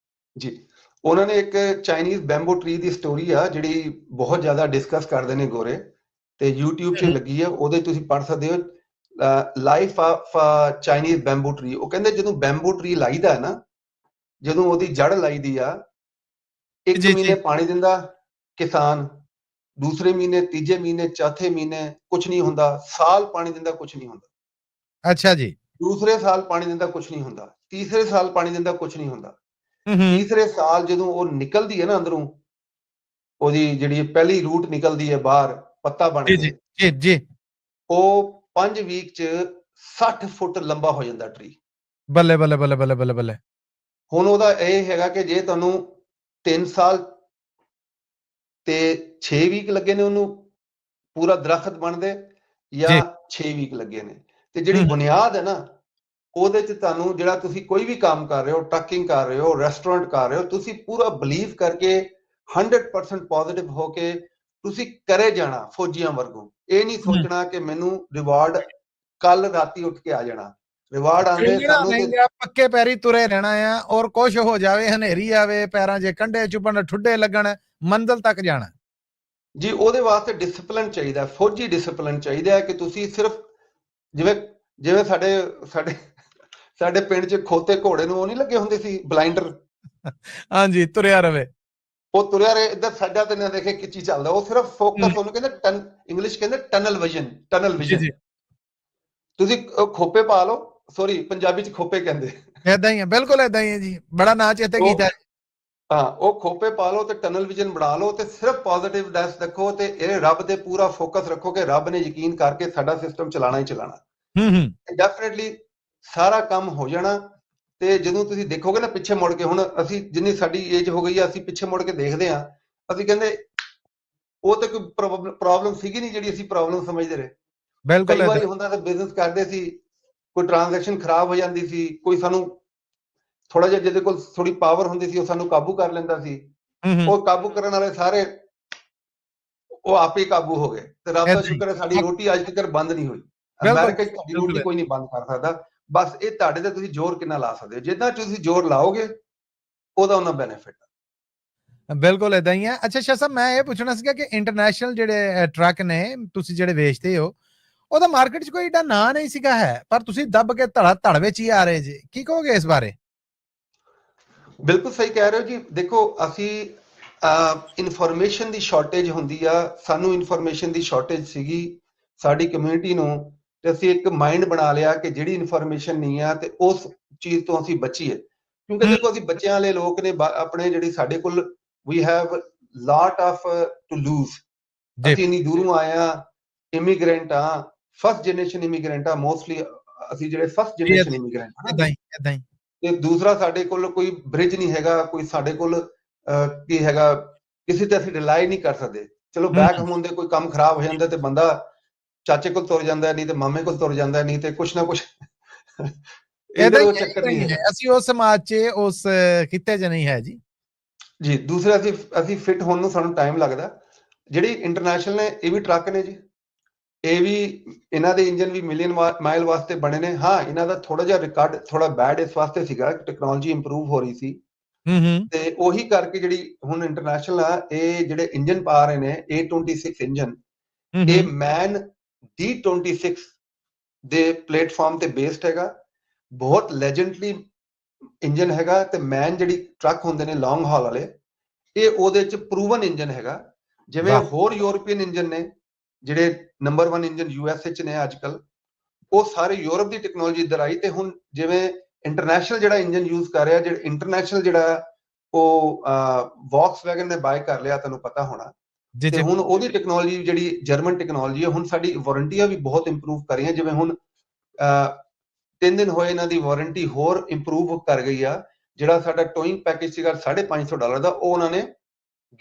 ਜੀ। ਉਹਨਾਂ ਨੇ ਇੱਕ ਚਾਈਨੀਜ਼ ਬੈਂਬੂ ਟਰੀ ਦੀ ਸਟੋਰੀ ਆ, ਜਿਹੜੀ ਬਹੁਤ ਜ਼ਿਆਦਾ ਡਿਸਕਸ ਕਰਦੇ ਨੇ ਗੋਰੇ, ਤੇ YouTube 'ਚ ਲੱਗੀ ਆ, ਉਹਦੇ ਤੁਸੀਂ ਪੜ੍ਹ ਸਕਦੇ ਹੋ, life of Chinese bamboo tree. ਉਹ ਕਹਿੰਦੇ ਜਦੋਂ ਬੈਂਬੂ ਟਰੀ ਲਾਈਦਾ ਹੈ ਨਾ, ਜਦੋਂ ਉਹਦੀ ਜੜ ਲਾਈਦੀ ਆ, 1 ਮਹੀਨੇ ਪਾਣੀ ਦਿੰਦਾ ਕਿਸਾਨ, ਦੂਸਰੇ ਮਹੀਨੇ, ਤੀਜੇ ਮਹੀਨੇ, ਚੌਥੇ ਮਹੀਨੇ ਕੁਝ ਨਹੀਂ ਹੁੰਦਾ, ਸਾਲ ਪਾਣੀ ਦਿੰਦਾ ਕੁਝ ਨਹੀਂ ਹੁੰਦਾ। ਅੱਛਾ ਜੀ। ਦੂਸਰੇ ਸਾਲ ਪਾਣੀ ਦਿੰਦਾ ਕੁਝ ਨਹੀਂ ਹੁੰਦਾ, ਤੀਸਰੇ ਸਾਲ ਪਾਣੀ ਦਿੰਦਾ ਕੁਝ ਨਹੀਂ ਹੁੰਦਾ। ਤੀਸਰੇ ਸਾਲ ਜਦੋਂ ਉਹ ਨਿਕਲਦੀ ਹੈ ਨਾ ਅੰਦਰੋਂ, ਉਹਦੀ ਜਿਹੜੀ ਪਹਿਲੀ ਰੂਟ ਨਿਕਲਦੀ ਹੈ ਬਾਹਰ ਪੱਤਾ ਬਣ ਕੇ, ਉਹ 5 ਵੀਕ 'ਚ 60 ਫੁੱਟ ਲੰਬਾ ਹੋ ਜਾਂਦਾ ਟਰੀ। ਬੱਲੇ ਬੱਲੇ ਬੱਲੇ ਬੱਲੇ ਬੱਲੇ ਬੱਲੇ। ਹੁਣ ਉਹਦਾ ਇਹ ਹੈਗਾ ਕਿ ਜੇ ਤੁਹਾਨੂੰ 3 ਸਾਲ ਤੇ 6 ਵੀਕ ਲੱਗੇ ਨੇ ਉਹਨੂੰ ਪੂਰਾ ਦਰਖਤ ਬਣਦੇ, ਜਾਂ 6 ਵੀਕ ਲੱਗੇ ਨੇ, ਤੇ ਜਿਹੜੀ ਬੁਨਿਆਦ ਹੈ ਨਾ, ਉਹਦੇ 'ਚ ਤੁਹਾਨੂੰ ਜਿਹੜਾ ਤੁਸੀਂ ਕੋਈ ਵੀ ਕੰਮ ਕਰ ਰਹੇ ਹੋ, ਟਰੱਕਿੰਗ ਕਰ ਰਹੇ ਹੋ, ਰੈਸਟੋਰੈਂਟ ਕਰ ਰਹੇ ਹੋ, ਤੁਸੀਂ ਪੂਰਾ ਬਲੀਵ ਕਰਕੇ 100% ਪੋਜ਼ਿਟਿਵ ਹੋ ਕੇ ਤੁਸੀਂ ਕਰੇ ਜਾਣਾ ਫੌਜੀਆਂ ਵਾਂਗੂ। ਇਹ ਨਹੀਂ ਸੋਚਣਾ ਕਿ ਮੈਨੂੰ ਰਿਵਾਰਡ ਕੱਲ ਰਾਤੀ ਉੱਠ ਕੇ ਆ ਜਾਣਾ। ਰਿਵਾਰਡ ਆਉਂਦੇ ਸਾਨੂੰ ਪੱਕੇ ਪੈਰੀ ਤੁਰੇ ਰਹਿਣਾ ਆ, ਔਰ ਕੁਛ ਹੋ ਜਾਵੇ, ਹਨੇਰੀ ਆਵੇ, ਪੈਰਾਂ 'ਚ ਕੰਡੇ ਚੁੱਭਣ, ਠੁੱਡੇ ਲੱਗਣ, ਮੰਜ਼ਿਲ ਤੱਕ ਜਾਣਾ ਜੀ। ਉਹਦੇ ਵਾਸਤੇ ਡਿਸਪਲਿਨ ਚਾਹੀਦਾ, ਫੌਜੀ ਡਿਸਪਲਿਨ ਚਾਹੀਦਾ ਕਿ ਤੁਸੀਂ ਸਿਰਫ ਜਿਵੇਂ ਸਾਡੇ ਪਿੰਡ 'ਚ ਖੋਤੇ ਘੋੜੇ ਨੂੰ ਉਹ ਨਹੀਂ ਲੱਗੇ ਹੁੰਦੇ ਸੀ ਬਲਾਈਂਡਰ, ਹਾਂਜੀ, ਤੁਰਿਆ ਰਵੇ, ਉਹ ਤੁਰਿਆ ਰਹੇ, ਇੱਧਰ ਸਾਡਾ ਤੇ ਨਾ ਦੇਖੇ ਕਿੱਚੀ ਚੱਲਦਾ, ਉਹ ਸਿਰਫ ਫੋਕਸ, ਉਹਨੂੰ ਕਹਿੰਦੇ ਇੰਗਲਿਸ਼ ਕਹਿੰਦੇ ਟਨਲ ਵਿਜ਼ਨ। ਤੁਸੀਂ ਖੋਪੇ ਪਾ ਲਓ, ਸੌਰੀ ਪੰਜਾਬੀ 'ਚ ਖੋਪੇ ਕਹਿੰਦੇ, ਏਦਾਂ ਹੀ ਹੈ, ਬਿਲਕੁਲ ਏਦਾਂ ਹੀ ਹੈ ਜੀ, ਬੜਾ ਨਾਚ ਇੱਥੇ ਕੀਤਾ। ਹਾਂ, ਉਹ ਖੋਪੇ ਪਾ ਲਓ ਤੇ ਟਨਲ ਵਿਜ਼ਨ ਬਣਾ ਲਓ ਤੇ ਸਿਰਫ ਪੋਜ਼ਿਟਿਵਨੈਸ ਰੱਖੋ ਤੇ ਇਹ ਰੱਬ ਤੇ ਪੂਰਾ ਫੋਕਸ ਰੱਖੋ ਕਿ ਰੱਬ ਨੇ ਯਕੀਨ ਕਰਕੇ ਸਾਡਾ ਸਿਸਟਮ ਚਲਾਣਾ ਹੀ ਚਲਾਣਾ। ਡੈਫੀਨਿਟਲੀ ਸਾਰਾ ਕੰਮ ਹੋ ਜਾਣਾ। ਤੇ ਜਦੋਂ ਤੁਸੀਂ ਦੇਖੋਗੇ ਨਾ ਪਿੱਛੇ ਮੁੜ ਕੇ, ਹੁਣ ਅਸੀਂ ਜਿੰਨੀ ਸਾਡੀ ਏਜ ਹੋ ਗਈ ਆ, ਅਸੀਂ ਪਿੱਛੇ ਮੁੜ ਕੇ ਦੇਖਦੇ ਆ, ਅਸੀਂ ਕਹਿੰਦੇ ਉਹ ਤੇ ਕੋਈ ਪ੍ਰੋਬਲਮ ਸੀਗੀ ਨਹੀਂ ਜਿਹੜੀ ਅਸੀਂ ਪ੍ਰੋਬਲਮ ਸਮਝਦੇ ਰਹੇ। ਕਈ ਵਾਰੀ ਹੁੰਦਾ ਤਾਂ ਬਿਜ਼ਨਸ ਕਰਦੇ ਸੀ, ਕੋਈ ਟ੍ਰਾਂਜੈਕਸ਼ਨ ਖਰਾਬ ਹੋ ਜਾਂਦੀ ਸੀ, ਕੋਈ ਸਾਨੂੰ ਥੋੜਾ ਜਿਹਾ ਜਿਹਦੇ ਕੋਲ ਥੋੜੀ ਪਾਵਰ ਹੁੰਦੀ ਸੀ, ਉਹ ਸਾਨੂੰ ਕਾਬੂ ਕਰ ਲੈਂਦਾ ਸੀ। ਉਹ ਕਾਬੂ ਕਰਨ ਵਾਲੇ ਸਾਰੇ ਉਹ ਆਪੇ ਕਾਬੂ ਹੋ ਗਏ, ਤੇ ਰੱਬ ਦਾ ਸ਼ੁਕਰ ਹੈ ਸਾਡੀ ਰੋਟੀ ਅੱਜ ਤੱਕ ਬੰਦ ਨਹੀਂ ਹੋਈ। ਅਮਰੀਕਾ 'ਚ ਸਾਡੀ ਰੋਟੀ ਕੋਈ ਨਹੀਂ ਬੰਦ ਕਰ ਸਕਦਾ। ਬਸ ਇਹ ਤੁਹਾਡੇ ਤੇ ਤੁਸੀਂ ਜ਼ੋਰ ਕਿੰਨਾ ਲਾ ਸਕਦੇ ਹੋ। ਜਿੱਦਾਂ ਤੁਸੀਂ ਜ਼ੋਰ ਲਾਓਗੇ ਉਹਦਾ ਉਹਨਾਂ ਬੈਨੀਫਿਟ। ਬਿਲਕੁਲ ਏਦਾਂ ਹੀ ਹੈ। ਅੱਛਾ ਸ਼ਾਹ ਸਾਹਿਬ, ਮੈਂ ਇਹ ਪੁੱਛਣਾ ਸੀਗਾ ਕਿ ਇੰਟਰਨੈਸ਼ਨਲ ਜਿਹੜੇ ਟਰੱਕ ਨੇ ਤੁਸੀਂ ਜਿਹੜੇ ਵੇਚਦੇ ਹੋ, ਉਹਦਾ ਮਾਰਕੀਟ 'ਚ ਕੋਈ ਏਡਾ ਨਾਂ ਨਹੀਂ ਸੀਗਾ ਹੈ, ਪਰ ਤੁਸੀਂ ਦੱਬ ਕੇ ਧੜ ਵਿੱਚ ਹੀ ਆ ਰਹੇ ਜੀ, ਕੀ ਕਹੋਗੇ ਇਸ ਬਾਰੇ? ਬਿਲਕੁਲ ਸਹੀ ਕਹਿ ਰਹੇ ਹੋ ਜੀ। ਦੇਖੋ, ਅਸੀਂ ਇਨਫੋਰਮੇਸ਼ਨ ਦੀ ਸ਼ਾਰਟੇਜ ਹੁੰਦੀ ਆ, ਸਾਨੂੰ ਇਨਫੋਰਮੇਸ਼ਨ ਦੀ ਸ਼ਾਰਟੇਜ ਸੀਗੀ ਸਾਡੀ ਕਮਿਊਨਿਟੀ ਨੂੰ, ਤੇ ਅਸੀਂ ਇੱਕ ਮਾਈਂਡ ਬਣਾ ਲਿਆ ਕਿ ਜਿਹੜੀ ਇਨਫੋਰਮੇਸ਼ਨ ਨਹੀਂ ਆ ਤੇ ਉਸ ਚੀਜ਼ ਤੋਂ ਅਸੀਂ ਬਚੀਏ। ਕਿਉਂਕਿ ਦੇਖੋ, ਅਸੀਂ ਬੱਚਿਆਂ ਵਾਲੇ ਲੋਕ ਨੇ, ਆਪਣੇ ਜਿਹੜੀ ਸਾਡੇ ਕੋਲ ਵੀ have lot of to lose. ਅਸੀਂ ਇੰਨੀ ਦੂਰੋਂ ਆਏ ਆ, ਇਮੀਗ੍ਰੈਂਟ ਆ, ਫਸਟ ਜਨਰੇਸ਼ਨ ਇਮੀਗ੍ਰੈਂਟ ਆ, ਮੋਸਟਲੀ ਅਸੀਂ ਜਿਹੜੇ ਫਸਟ ਜਨਰੇਸ਼ਨ ਇਮੀਗ੍ਰੈਂਟ ਆ। ਤੇ ਦੂਸਰਾ, ਸਾਡੇ ਕੋਲ ਕੋਈ ਬ੍ਰਿਜ ਨਹੀਂ ਹੈਗਾ, ਕੋਈ ਸਾਡੇ ਕੋਲ ਕੀ ਹੈਗਾ ਕਿਸੇ ਤੇ ਅਸੀਂ ਰਿਲਾਈ ਨਹੀਂ ਕਰ ਸਕਦੇ। ਚਲੋ ਬੈਕ ਹੋਮ ਹੁੰਦੇ ਕੋਈ ਕੰਮ ਖਰਾਬ ਹੋ ਜਾਂਦਾ ਤੇ ਬੰਦਾ ਚਾਚੇ ਕੋਲ ਤੁਰ ਜਾਂਦਾ, ਨਹੀਂ ਤੇ ਮਾਮੇ ਕੋਲ ਤੁਰ ਜਾਂਦਾ, ਨਹੀਂ ਤੇ ਕੁਛ ਨਾ ਕੁਛ ਏਦਾਂ ਇਧਰ ਹੀ ਉਹ ਹੈ, ਚੱਕਰ ਏਦਾਂ ਨਹੀਂ ਹੀ ਹੈ। ਹੈਗਾ ਅਸੀਂ ਉਸ ਸਮਾਜ 'ਚ ਉਸ ਖਿੱਤੇ 'ਚ ਨਹੀਂ ਹੈ ਜੀ। ਜੀ। ਦੂਸਰਾ ਅਸੀਂ ਫਿੱਟ ਹੋਣ ਨੂੰ ਸਾਨੂੰ ਟਾਈਮ ਲੱਗਦਾ। ਜਿਹੜੀ ਇੰਟਰਨੈਸ਼ਨਲ ਨੇ ਇਹ ਵੀ ਟਰੱਕ ਨੇ ਜੀ, ਇਹ ਵੀ ਇਹਨਾਂ ਦੇ ਇੰਜਨ ਵੀ ਮਿਲੀਅਨ ਮਾਈਲ ਵਾਸਤੇ ਬਣੇ ਨੇ। ਹਾਂ, ਇਹਨਾਂ ਦਾ ਥੋੜਾ ਜਿਹਾ ਰਿਕਾਰਡ ਥੋੜਾ ਬੈਡ ਇਸ ਵਾਸਤੇ ਸੀਗਾ, ਟੈਕਨੋਲੋਜੀ ਇੰਪਰੂਵ ਹੋ ਰਹੀ ਸੀ ਤੇ ਉਹੀ ਕਰਕੇ ਜਿਹੜੀ ਹੁਣ ਇੰਟਰਨੈਸ਼ਨਲ ਆ, ਇਹ ਜਿਹੜੇ ਇੰਜਨ ਪਾ ਰਹੇ ਨੇ A26 ਇੰਜਨ, ਇਹ ਮੈਨ D26 ਦੇ ਪਲੇਟਫਾਰਮ ਤੇ ਬੇਸਡ ਹੈਗਾ। ਬਹੁਤ ਲੈਜੈਂਡਰੀ ਇੰਜਨ ਹੈਗਾ ਤੇ ਮੈਨ ਜਿਹੜੀ ਟਰੱਕ ਹੁੰਦੇ ਨੇ ਲੌਂਗ ਹਾਲ ਵਾਲੇ, ਇਹ ਉਹਦੇ ਚ ਪ੍ਰੂਵਨ ਇੰਜਨ ਹੈਗਾ। ਜਿਵੇਂ ਹੋਰ ਯੂਰਪੀਅਨ ਇੰਜਨ ਨੇ ਜਿਹੜੇ ਨੰਬਰ 1 ਇੰਜਨ USA ਚ ਨੇ ਅੱਜ ਕੱਲ, ਉਹ ਸਾਰੇ ਯੂਰਪ ਦੀ ਟੈਕਨੋਲੋਜੀ ਇੱਧਰ ਆਈ ਤੇ ਹੁਣ ਜਿਵੇਂ ਇੰਟਰਨੈਸ਼ਨਲ ਜਿਹੜਾ ਇੰਜਨ ਯੂਜ਼ ਕਰ ਰਿਹਾ, ਜਿਹੜਾ ਇੰਟਰਨੈਸ਼ਨਲ ਜਿਹੜਾ ਉਹ ਵੌਕਸਵੈਗਨ ਨੇ ਬਾਏ ਕਰ ਲਿਆ, ਤੁਹਾਨੂੰ ਪਤਾ ਹੋਣਾ। ਤੇ ਹੁਣ ਉਹਦੀ ਟੈਕਨੋਲੋਜੀ ਜਿਹੜੀ ਜਰਮਨ ਟੈਕਨੋਲੋਜੀ ਹੈ, ਹੁਣ ਸਾਡੀ ਵਾਰੰਟੀਆਂ ਵੀ ਬਹੁਤ ਇੰਪਰੂਵ ਕਰ ਰਹੀਆਂ। ਜਿਵੇਂ ਹੁਣ 3 ਦਿਨ ਹੋਏ ਇਹਨਾਂ ਦੀ ਵਾਰੰਟੀ ਹੋਰ ਇੰਪਰੂਵ ਕਰ ਗਈ ਆ। ਜਿਹੜਾ ਸਾਡਾ ਟੋਇੰਗ ਪੈਕੇਜ ਸੀਗਾ $550 ਦਾ, ਉਹ ਉਹਨਾਂ ਨੇ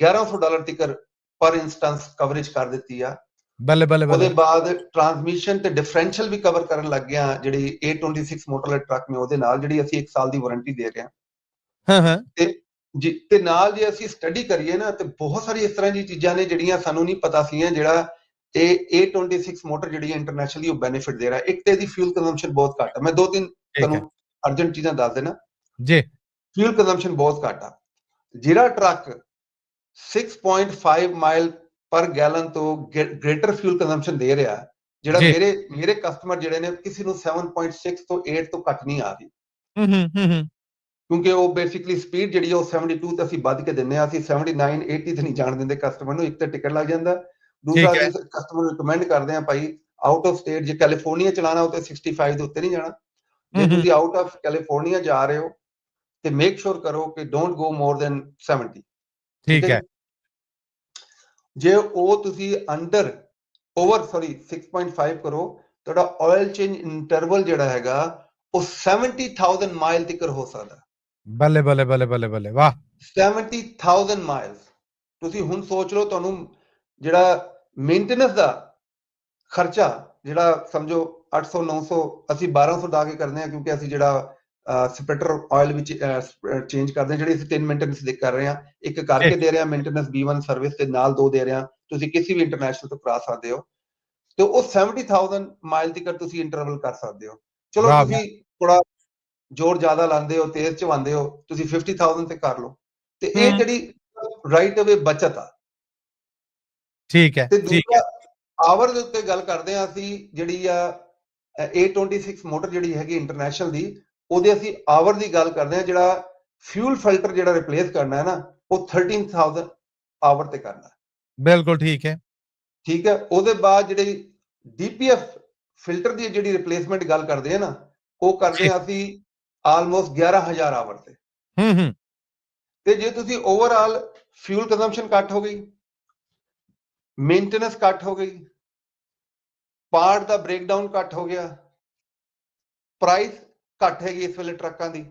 $1100 ਤੱਕ ਪਰ ਇੰਸਟੈਂਸ ਕਵਰੇਜ ਕਰ ਦਿੱਤੀ ਆ। ਬੱਲੇ ਬੱਲੇ ਬੱਲੇ। ਉਹਦੇ ਬਾਅਦ ਟਰਾਂਸਮਿਸ਼ਨ ਤੇ ਡਿਫਰੈਂਸ਼ੀਅਲ ਵੀ ਕਵਰ ਕਰਨ ਲੱਗ ਗਿਆ ਜਿਹੜੀ A26 ਮੋਟਰ ਵਾਲੇ ਟਰੱਕ ਨੇ ਉਹਦੇ ਨਾਲ, ਜਿਹੜੀ ਅਸੀਂ 1 ਸਾਲ ਦੀ ਵਾਰੰਟੀ ਦੇ ਰਹੇ ਹਾਂ। ਤੇ ਜੀ, ਤੇ ਨਾਲ ਜੇ ਅਸੀਂ ਸਟੱਡੀ ਕਰੀਏ ਨਾ, ਤੇ ਬਹੁਤ ਸਾਰੀ ਇਸ ਤਰ੍ਹਾਂ ਦੀ ਚੀਜ਼ਾਂ ਨੇ ਜਿਹੜੀਆਂ ਸਾਨੂੰ ਨਹੀਂ ਪਤਾ ਸੀਆਂ, ਜਿਹੜਾ ਇਹ A26 ਮੋਟਰ ਜਿਹੜੀ ਹੈ ਇੰਟਰਨੈਸ਼ਨਲੀ ਉਹ ਬੈਨੀਫਿਟ ਦੇ ਰਿਹਾ। ਇੱਕ ਤੇ ਇਹਦੀ ਫਿਊਲ ਕੰਜ਼ੰਪਸ਼ਨ ਬਹੁਤ ਘੱਟ ਹੈ। ਮੈਂ 2-3 ਤੁਹਾਨੂੰ ਅਰਜੈਂਟ ਚੀਜ਼ਾਂ ਦੱਸ ਦੇਣਾ ਜੀ। ਫਿਊਲ ਕੰਜ਼ੰਪਸ਼ਨ ਬਹੁਤ ਘੱਟ ਆ। ਜਿਹੜਾ ਟਰੱਕ 6.5 ਮਾਈਲ ਪਰ ਗੈਲਨ ਤੋਂ ਗ੍ਰੇਟਰ ਫਿਊਲ ਕੰਜ਼ੰਪਸ਼ਨ ਦੇ ਰਿਹਾ, ਜਿਹੜਾ ਮੇਰੇ ਕਸਟਮਰ ਜਿਹੜੇ ਨੇ, ਕਿਸੇ ਨੂੰ 7.6 ਤੋਂ 8 ਤੋਂ ਘੱਟ ਨਹੀਂ ਆ ਰਹੀ। ਕਿਉਂਕਿ ਉਹ ਬੇਸਿਕਲੀ ਸਪੀਡ ਜਿਹੜੀ ਉਹ 72 ਤੇ ਅਸੀਂ ਵੱਧ ਕੇ ਦਿੰਦੇ ਆ। ਅਸੀਂ 79 80 ਤੇ ਨਹੀਂ ਜਾਣ ਦਿੰਦੇ ਕਸਟਮਰ ਨੂੰ। ਇੱਕ ਤਾਂ ਟਿਕਟ ਲੱਗ ਜਾਂਦਾ, ਦੂਸਰਾ ਅਸੀਂ ਕਸਟਮਰ ਨੂੰ ਰਿਕਮੈਂਡ ਕਰਦੇ ਆ ਭਾਈ ਆਊਟ ਆਫ ਸਟੇਟ ਜੇ ਕੈਲੀਫੋਰਨੀਆ ਚਲਾਣਾ ਉਹ ਤੇ 65 ਦੇ ਉੱਤੇ ਨਹੀਂ ਜਾਣਾ। ਜੇ ਤੁਸੀਂ ਆਊਟ ਆਫ ਕੈਲੀਫੋਰਨੀਆ ਜਾ ਰਹੇ ਹੋ ਤੇ ਮੇਕ ਸ਼ੋਰ ਕਰੋ ਕਿ ਡੋਂਟ ਗੋ ਮੋਰ ਦੈਨ 70। ਠੀਕ ਹੈ। ਜੇ ਉਹ ਤੁਸੀਂ ਅੰਡਰ ਓਵਰ 6.5 ਕਰੋ, ਤੁਹਾਡਾ ਆਇਲ ਚੇਂਜ ਇੰਟਰਵਲ ਜਿਹੜਾ ਹੈਗਾ ਉਹ 70,000 ਮਾਈਲ ਤੱਕ ਹੋ ਸਕਦਾ। ਬੱਲੇ ਬੱਲੇ ਬੱਲੇ ਬੱਲੇ ਬੱਲੇ, ਵਾਹ। 70,000 ਮਾਈਲਸ। ਤੁਸੀਂ ਹੁਣ ਸੋਚ ਲਓ, ਤੁਹਾਨੂੰ ਜਿਹੜਾ ਮੇਨਟੇਨੈਂਸ ਦਾ ਖਰਚਾ ਜਿਹੜਾ ਸਮਝੋ 800 900, ਅਸੀਂ 1200 ਡਾ ਕੇ ਕਰਦੇ ਹਾਂ, ਕਿਉਂਕਿ ਅਸੀਂ ਜਿਹੜਾ ਸਪਰੈਟਰ ਆਇਲ ਵਿੱਚ ਚੇਂਜ ਕਰਦੇ ਹਾਂ, ਜਿਹੜੀ ਅਸੀਂ 3 ਮੇਨਟੇਨੈਂਸ ਕਰ ਰਹੇ ਹਾਂ, ਇੱਕ ਕਰਕੇ ਦੇ ਰਹੇ ਹਾਂ ਮੇਨਟੇਨੈਂਸ B1 ਸਰਵਿਸ ਤੇ ਨਾਲ 2 ਦੇ ਰਹੇ ਹਾਂ। ਤੁਸੀਂ ਕਿਸੇ ਵੀ ਇੰਟਰਨੈਸ਼ਨਲ ਤੋਂ ਕਰਾ ਸਕਦੇ ਹੋ ਤੇ ਉਹ 70,000 ਮਾਈਲ ਤੱਕ ਤੁਸੀਂ ਇੰਟਰਵਲ ਕਰ ਸਕਦੇ ਹੋ। ਚਲੋ ਤੁਸੀਂ ਥੋੜਾ ਜ਼ੋਰ ਜ਼ਿਆਦਾ ਲਾਉਂਦੇ ਹੋ, ਤੇਜ਼ ਚਵਾਉਂਦੇ ਹੋ, ਤੁਸੀਂ 50,000 ਤੇ ਕਰ ਲਓ। ਤੇ ਇਹ ਜਿਹੜੀ ਰਾਈਟ ਅਵੇ ਬਚਤ ਆ। ਠੀਕ ਹੈ। ਤੇ ਦੂਸਰਾ ਆਵਰ ਦੇ ਉੱਤੇ ਗੱਲ ਕਰਦੇ ਆ ਅਸੀਂ, ਜਿਹੜੀ ਆ A26 ਮੋਟਰ ਜਿਹੜੀ ਹੈਗੀ ਇੰਟਰਨੈਸ਼ਨਲ ਦੀ, ਉਹਦੇ ਅਸੀਂ ਆਵਰ ਦੀ ਗੱਲ ਕਰਦੇ ਆ। ਜਿਹੜਾ ਫਿਊਲ ਫਿਲਟਰ ਜਿਹੜਾ ਰਿਪਲੇਸ ਕਰਨਾ ਹੈ ਨਾ, ਉਹ 13,000 ਆਵਰ ਤੇ ਕਰਨਾ। ਬਿਲਕੁਲ ਠੀਕ ਹੈ। ਠੀਕ ਹੈ। ਉਹਦੇ ਬਾਅਦ ਜਿਹੜੀ DPF ਫਿਲਟਰ ਦੀ ਜਿਹੜੀ ਰਿਪਲੇਸਮੈਂਟ ਗੱਲ ਕਰਦੇ ਆ ਨਾ, ਉਹ ਕਰਦੇ ਆ ਅਸੀਂ ਆਲਮੋਸਟ 11,000 ਆਵਰ ਤੇ। ਤੇ ਜੇ ਤੁਸੀਂ ਓਵਰਆਲ ਫਿਊਲ ਕੰਜ਼ੰਪਸ਼ਨ ਘੱਟ ਹੋ ਗਈ, ਮੇਨਟੇਨੈਂਸ ਘੱਟ ਹੋ ਗਈ, ਪਾਰਟ ਦਾ ਬ੍ਰੇਕਡਾਊਨ ਘੱਟ ਹੋ ਗਿਆ, ਪ੍ਰਾਈਸ ਘੱਟ ਹੈਗੀ ਇਸ ਵੇਲੇ ਟਰੱਕਾਂ ਦੀ।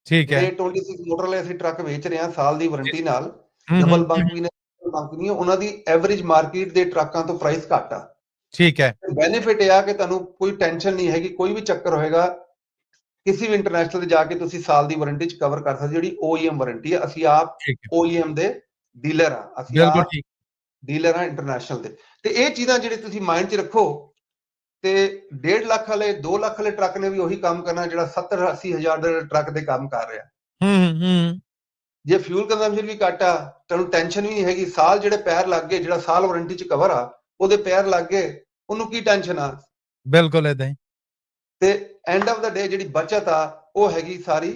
ਠੀਕ ਹੈ। 26 ਮੋਟਰ ਵਾਲੇ ਅਸੀਂ ਟਰੱਕ ਵੇਚ ਰਹੇ ਹਾਂ ਸਾਲ ਦੀ ਵਾਰੰਟੀ ਨਾਲ, ਡਬਲ ਬੰਕ ਵੀ ਨੇ, ਕੰਪਨੀ ਉਹਨਾਂ ਦੀ ਐਵਰੇਜ ਮਾਰਕੀਟ ਦੇ ਟਰੱਕਾਂ ਤੋਂ ਪ੍ਰਾਈਸ ਘੱਟ ਆ। ਠੀਕ ਹੈ। ਬੈਨੀਫਿਟ ਇਹ ਆ ਕਿ ਤੁਹਾਨੂੰ ਕੋਈ ਟੈਨਸ਼ਨ ਨਹੀਂ ਹੈਗੀ, ਕੋਈ ਵੀ ਚੱਕਰ ਹੋਏਗਾ ਕਿਸੇ ਵੀ ਇੰਟਰਨੈਸ਼ਨਲ ਤੇ ਜਾ ਕੇ ਤੁਸੀਂ ਸਾਲ ਦੀ ਵਾਰੰਟੀ ਚ ਕਵਰ ਕਰ ਸਕਦੇ। ਜਿਹੜੀ OEM ਵਾਰੰਟੀ ਆ, ਅਸੀਂ ਆਪ OEM ਦੇ ਡੀਲਰ ਆ, ਅਸੀਂ ਆਪ ਡੀਲਰ ਆ ਇੰਟਰਨੈਸ਼ਨਲ ਦੇ। ਤੇ ਇਹ ਚੀਜ਼ਾਂ ਜਿਹੜੇ ਤੁਸੀਂ ਮਾਈਂਡ 'ਚ ਰੱਖੋ, ਤੇ 1.5 ਲੱਖ ਵਾਲੇ 2 ਲੱਖ ਵਾਲੇ ਟਰੱਕ ਨੇ ਵੀ ਉਹੀ ਕੰਮ ਕਰਨਾ ਜਿਹੜਾ 70-80 ਹਜ਼ਾਰ ਦੇ ਟਰੱਕ ਦੇ ਕੰਮ ਕਰ ਰਿਹਾ। ਜੇ ਫਿਊਲ ਕੰਜ਼ੰਪਸ਼ਨ ਵੀ ਘੱਟ ਆ, ਤੁਹਾਨੂੰ ਟੈਨਸ਼ਨ ਵੀ ਨਹੀਂ ਹੈਗੀ। ਸਾਲ ਜਿਹੜੇ ਪੈਰ ਲੱਗ ਗਏ, ਜਿਹੜਾ ਸਾਲ ਵਾਰੰਟੀ 'ਚ ਕਵਰ ਆ, ਉਹਦੇ ਪੈਰ ਲੱਗ ਗਏ, ਉਹਨੂੰ ਕੀ ਟੈਨਸ਼ਨ ਆ। ਬਿਲਕੁਲ ਏਦਾਂ ਹੀ। ਤੇ ਐਂਡ ਆਫ ਦਾ ਡੇ ਜਿਹੜੀ ਬਚਤ ਆ ਉਹ ਹੈਗੀ ਸਾਰੀ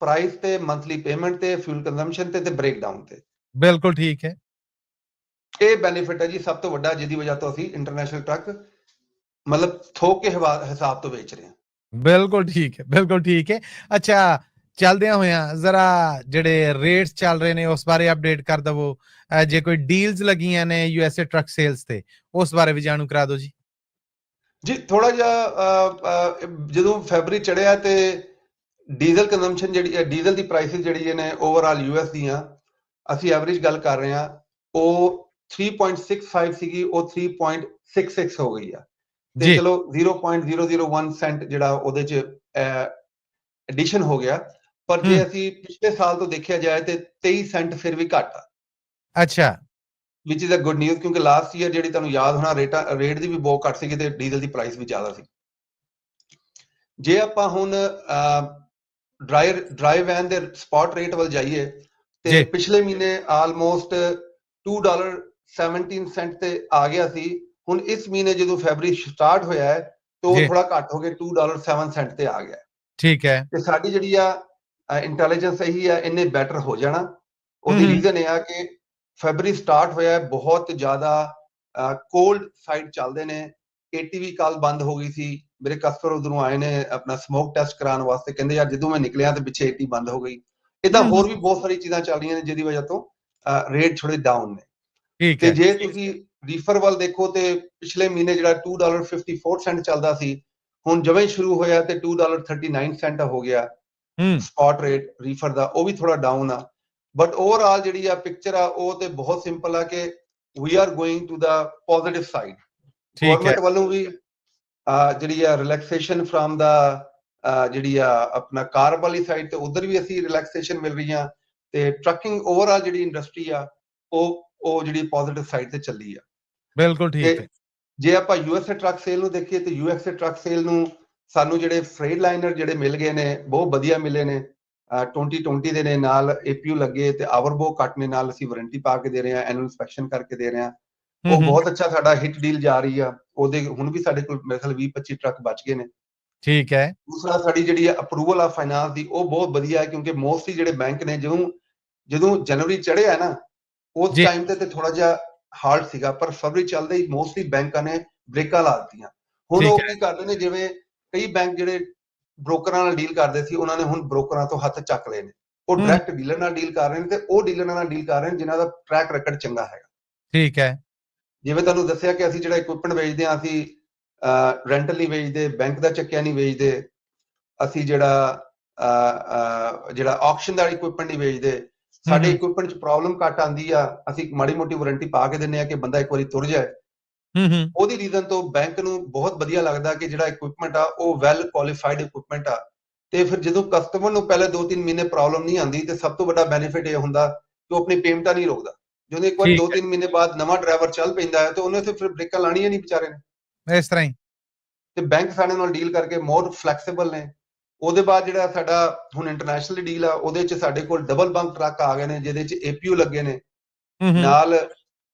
ਪ੍ਰਾਈਸ ਤੇ, ਮੰਥਲੀ ਪੇਮੈਂਟ ਤੇ, ਫਿਊਲ ਕੰਜ਼ੰਪਸ਼ਨ ਤੇ ਬ੍ਰੇਕਡਾਊਨ ਤੇ। ਬਿਲਕੁਲ ਠੀਕ ਹੈ। ਇਹ ਬੈਨੀਫਿਟ ਹੈ ਜੀ ਸਭ ਤੋਂ ਵੱਡਾ, ਜਿਹਦੀ ਵਜ੍ਹਾ ਤੋਂ ਅਸੀਂ ਇੰਟਰਨੈਸ਼ਨਲ ਟਰੱਕ ਮਤਲਬ ਥੋਕ ਕੇ ਹਿਸਾਬ ਤੋਂ ਵੇਚ ਰਹੇ ਹਾਂ। ਬਿਲਕੁਲ ਠੀਕ ਹੈ, ਬਿਲਕੁਲ ਠੀਕ ਹੈ। ਅੱਛਾ, ਚੱਲਦਿਆਂ ਹੋਇਆਂ ਜ਼ਰਾ ਜਿਹੜੇ ਰੇਟਸ ਚੱਲ ਰਹੇ ਨੇ ਉਸ ਬਾਰੇ ਅਪਡੇਟ ਕਰ ਦਵੋ। ਜੇ ਕੋਈ ਡੀਲਸ ਲੱਗੀਆਂ ਨੇ USA ਟਰੱਕ ਸੇਲਸ ਤੇ, ਉਸ ਬਾਰੇ ਵੀ ਜਾਣੂ ਕਰਾ ਦਿਓ ਜੀ। ਜੀ ਥੋੜਾ ਜਿਹਾ ਜਦੋਂ ਫੈਬਰੀ ਚੜਿਆ ਤੇ ਡੀਜ਼ਲ ਕੰਜ਼ੰਪਸ਼ਨ ਜਿਹੜੀ ਡੀਜ਼ਲ ਦੀ ਪ੍ਰਾਈਸਿਸ ਜਿਹੜੀ ਨੇ ਓਵਰਆਲ US ਦੀਆਂ, ਅਸੀਂ ਐਵਰੇਜ ਗੱਲ ਕਰ ਰਹੇ ਹਾਂ ਉਹ 3.65 ਸੀਗੀ, ਉਹ 3.66 ਹੋ ਗਈ ਆ। ਤੇ ਜੀ ਚਲੋ 0.001 ਸੈਂਟ ਜਿਹੜਾ ਉਹਦੇ ਚ ਐਡੀਸ਼ਨ ਹੋ ਗਿਆ। ਪਰ ਜੇ ਅਸੀਂ ਪਿਛਲੇ ਸਾਲ ਤੋਂ ਦੇਖਿਆ ਜਾਏ ਤੇ 23 ਸੈਂਟ ਫਿਰ ਵੀ ਘੱਟ ਆ, ਅੱਛਾ ਵਿਚ ਇਜ਼ ਅ ਗੁੱਡ ਨਿਊਜ਼, ਕਿਉਂਕਿ ਲਾਸਟ ਈਅਰ ਜਿਹੜੀ ਤੁਹਾਨੂੰ ਯਾਦ ਹੋਣਾ ਰੇਟ ਦੀ ਵੀ ਬਹੁਤ ਘੱਟ ਸੀਗੀ ਤੇ ਡੀਜ਼ਲ ਦੀ ਪ੍ਰਾਈਸ ਵੀ ਜ਼ਿਆਦਾ ਸੀ। ਜੇ ਆਪਾਂ ਹੁਣ ਡਰਾਈ ਵੈਨ ਦੇ ਸਪੌਟ ਰੇਟ ਵੱਲ ਜਾਈਏ ਤੇ ਜੀ ਪਿਛਲੇ ਮਹੀਨੇ ਆਲਮੋਸਟ $2.17 ਤੇ ਆ ਗਿਆ ਸੀ। ਹੁਣ ਇਸ ਮਹੀਨੇ ਜਦੋਂ ਫੈਬਰੀ ਸਟਾਰਟ ਹੋਇਆ ਹੈ ਤੇ ਉਹ ਜੀ ਥੋੜਾ ਘੱਟ ਹੋ ਕੇ $2.07 ਤੇ ਆ ਗਿਆ। ਠੀਕ ਹੈ ਤੇ ਸਾਡੀ ਜਿਹੜੀ ਆ ਇੰਟੈਲੀਜੈਂਸ ਇਹੀ ਆ, ਇਹਨੇ ਬੈਟਰ ਹੋ ਜਾਣਾ। ਉਹਦੀ ਰੀਜ਼ਨ ਇਹ ਆ ਕਿ ਫੈਬਰੀ ਸਟਾਰਟ ਹੋਇਆ ਹੈ, ਬਹੁਤ ਜ਼ਿਆਦਾ ਕੋਲਡ ਸਾਈਡ ਚੱਲਦੇ ਨੇ। ATV ਕੱਲ ਬੰਦ ਹੋ ਗਈ ਸੀ, ਮੇਰੇ ਕਸਟਮਰ ਉਧਰੋਂ ਆਏ ਨੇ ਆਪਣਾ ਸਮੋਕ ਟੈਸਟ ਕਰਾਉਣ ਵਾਸਤੇ, ਕਹਿੰਦੇ ਯਾਰ ਜਦੋਂ ਮੈਂ ਨਿਕਲਿਆ ਤੇ ਪਿੱਛੇ ATV ਬੰਦ ਹੋ ਗਈ। ਇਦਾਂ ਹੋਰ ਵੀ ਬਹੁਤ ਸਾਰੀ ਚੀਜ਼ਾਂ ਚੱਲ ਰਹੀਆਂ ਨੇ ਜਿਹਦੀ ਵਜ੍ਹਾ ਤੋਂ ਰੇਟ ਥੋੜੇ ਡਾਊਨ ਨੇ। ਠੀਕ ਤੇ ਹੈ ਜੇ ਤੁਸੀਂ ਰੀਫਰ ਵੱਲ ਦੇਖੋ ਤੇ ਪਿਛਲੇ ਮਹੀਨੇ ਜਿਹੜਾ $2.54 ਚੱਲਦਾ ਸੀ, ਹੁਣ ਜਿਵੇਂ ਸ਼ੁਰੂ ਹੋਇਆ ਤੇ $2.39 ਹੋ ਗਿਆ ਸਪੌਟ ਰੇਟ ਰੀਫਰ ਦਾ, ਉਹ ਵੀ ਥੋੜਾ ਡਾਊਨ ਆ। ਬਟ ਓਵਰਆਲ ਜਿਹੜੀ ਆ ਪਿਕਚਰ ਆ ਉਹ ਤੇ ਬਹੁਤ ਸਿੰਪਲ ਆ ਕਿ we are going to the positive side. ਠੀਕ ਹੈ ਗਵਰਨਮੈਂਟ ਵੱਲੋਂ ਵੀ ਜਿਹੜੀ ਆ ਰਿਲੈਕਸੇਸ਼ਨ ਫਰਮ ਦਾ ਜਿਹੜੀ ਆ ਆਪਣਾ ਕਾਰ ਵਾਲੀ ਸਾਈਡ ਤੇ ਉਧਰ ਵੀ ਅਸੀਂ ਰਿਲੈਕਸੇਸ਼ਨ ਮਿਲ ਰਹੀਆਂ, ਤੇ ਟਰੱਕਿੰਗ ਓਵਰਆਲ ਜਿਹੜੀ ਇੰਡਸਟਰੀ ਆ ਉਹ ਜਿਹੜੀ ਪੋਜ਼ਿਟਿਵ ਸਾਈਡ ਤੇ ਚੱਲੀ ਆ। ਬਿਲਕੁਲ ਠੀਕ ਹੈ ਜੇ ਆਪਾਂ USA ਟਰੱਕ ਸੇਲ ਨੂੰ ਦੇਖੀਏ ਤੇ USA ਟਰੱਕ ਸੇਲ ਨੂੰ ਸਾਨੂੰ ਜਿਹੜੇ ਫਰੇਟ ਲਾਈਨਰ ਜਿਹੜੇ ਮਿਲ ਗਏ ਨੇ ਬਹੁਤ ਵਧੀਆ ਮਿਲੇ ਨੇ। 2020 ਦੇ ਨੇ, ਨਾਲ APU ਲੱਗੇ ਤੇ ਆਵਰ ਬਹੁਤ ਘੱਟ ਨੇ, ਨਾਲ ਅਸੀਂ ਵਾਰੰਟੀ ਪਾ ਕੇ ਦੇ ਰਹੇ ਹਾਂ, ਐਨੂਅਲ ਇੰਸਪੈਕਸ਼ਨ ਕਰਕੇ ਦੇ ਰਹੇ ਹਾਂ। ਉਹ ਬਹੁਤ ਅੱਛਾ ਸਾਡਾ ਹਿੱਟ ਡੀਲ ਜਾ ਰਹੀ ਆ। ਉਹਦੇ ਹੁਣ ਵੀ ਸਾਡੇ ਕੋਲ ਮੇਰੇ ਖਿਆਲ 20-25 ਟਰੱਕ ਬਚ ਗਏ ਨੇ। ਠੀਕ ਹੈ ਦੂਸਰਾ ਸਾਡੀ ਜਿਹੜੀ ਅਪਰੂਵਲ ਆ ਫਾਈਨਾਂਸ ਦੀ ਉਹ ਬਹੁਤ ਵਧੀਆ ਹੈ, ਕਿਉਂਕਿ ਮੋਸਟਲੀ ਜਿਹੜੇ ਬੈਂਕ ਨੇ ਜਦੋਂ ਜਨਵਰੀ ਚੜ੍ਹਿਆ ਨਾ ਉਸ ਜੀ ਟਾਈਮ ਤੇ ਥੋੜਾ ਜਿਹਾ ਹਾਰਡ ਸੀਗਾ, ਪਰ ਫਰਵਰੀ ਚੱਲਦੇ ਹੀ ਮੋਸਟਲੀ ਬੈਂਕਾਂ ਨੇ ਬ੍ਰੇਕਾਂ ਲਾ ਦਿੱਤੀਆਂ। ਹੁਣ ਠੀਕ ਉਹ ਹੈ ਕੀ ਕਰਦੇ ਨੇ, ਜਿਵੇਂ ਕਈ ਬੈਂਕ ਜਿਹੜੇ ਬ੍ਰੋਕਰਾਂ ਨਾਲ ਡੀਲ ਕਰਦੇ ਸੀ ਉਹਨਾਂ ਨੇ ਹੁਣ ਬ੍ਰੋਕਰਾਂ ਤੋਂ ਹੱਥ ਚੱਕ ਲਏ ਨੇ। ਉਹ ਡਾਇਰੈਕਟ ਡੀਲਰ ਨਾਲ ਡੀਲ ਕਰ ਰਹੇ ਨੇ, ਤੇ ਉਹ ਡੀਲਰਾਂ ਨਾਲ ਡੀਲ ਕਰ ਰਹੇ ਨੇ ਜਿਨ੍ਹਾਂ ਦਾ ਟਰੈਕ ਰਿਕਾਰਡ ਚੰਗਾ ਹੈਗਾ। ਠੀਕ ਹੈ ਜਿਵੇਂ ਤੁਹਾਨੂੰ ਦੱਸਿਆ ਕਿ ਅਸੀਂ ਜਿਹੜਾ ਇਕਵਿਪਮੈਂਟ ਵੇਚਦੇ ਹਾਂ, ਅਸੀਂ ਰੈਂਟਲ ਨਹੀਂ ਵੇਚਦੇ, ਬੈਂਕ ਦਾ ਚੱਕਿਆ ਨਹੀਂ ਵੇਚਦੇ, ਅਸੀਂ ਜਿਹੜਾ ਆਕਸ਼ਨ ਦਾ ਇਕਵਿਪਮੈਂਟ ਨਹੀਂ ਵੇਚਦੇ। ਸਾਡੇ ਇਕਵਿਪਮੈਂਟ 'ਚ ਪ੍ਰੋਬਲਮ ਘੱਟ ਆਉਂਦੀ ਆ, ਅਸੀਂ ਮਾੜੀ ਮੋਟੀ ਵਾਰੰਟੀ ਪਾ ਕੇ ਦਿੰਦੇ ਆ ਕਿ ਬੰਦਾ ਇੱਕ ਵਾਰੀ ਤੁਰ ਜਾਏ। ਉਹਦੀ ਰੀਜ਼ਨ ਤੋਂ ਬੈਂਕ ਨੂੰ ਬਹੁਤ ਵਧੀਆ ਲੱਗਦਾ ਕਿ ਜਿਹੜਾ ਇਕਵਿਪਮੈਂਟ ਆ ਉਹ ਵੈਲ ਕੁਆਲੀਫਾਈਡ ਇਕਵਿਪਮੈਂਟ ਆ। ਤੇ ਫਿਰ ਜਦੋਂ ਕਸਟਮਰ ਨੂੰ ਪਹਿਲੇ 2-3 ਮਹੀਨੇ ਪ੍ਰੋਬਲਮ ਨਹੀਂ ਆਉਂਦੀ ਤੇ ਸਭ ਤੋਂ ਵੱਡਾ ਬੈਨੀਫਿਟ ਇਹ ਹੁੰਦਾ ਕਿ ਉਹ ਆਪਣੀ ਪੇਮੈਂਟਾਂ ਨਹੀਂ ਰੋਕਦਾ। ਜਦੋਂ ਇੱਕ ਵਾਰ 2-3 ਮਹੀਨੇ ਬਾਅਦ ਨਵਾਂ ਡਰਾਈਵਰ ਚੱਲ ਪੈਂਦਾ ਹੈ ਤੇ ਉਹਨੇ ਤੇ ਫਿਰ ਬ੍ਰੇਕਾਂ ਲਾਣੀਆਂ ਨਹੀਂ ਵਿਚਾਰੇ ਨੇ। ਇਸ ਤਰ੍ਹਾਂ ਹੀ ਤੇ ਬੈਂਕ ਸਾਡੇ ਨਾਲ ਡੀਲ ਕਰਕੇ ਮੋਰ ਫਲੈਕਸੀਬਲ ਨੇ। ਉਹਦੇ ਬਾਅਦ ਜਿਹੜਾ ਸਾਡਾ ਹੁਣ ਇੰਟਰਨੈਸ਼ਨਲ ਡੀਲ ਆ ਉਹਦੇ 'ਚ ਸਾਡੇ ਕੋਲ ਡਬਲ ਬੰਪ ਟਰੱਕ ਆ ਗਏ ਨੇ, ਜਿਹਦੇ 'ਚ APU ਲੱਗੇ ਨੇ, ਨਾਲ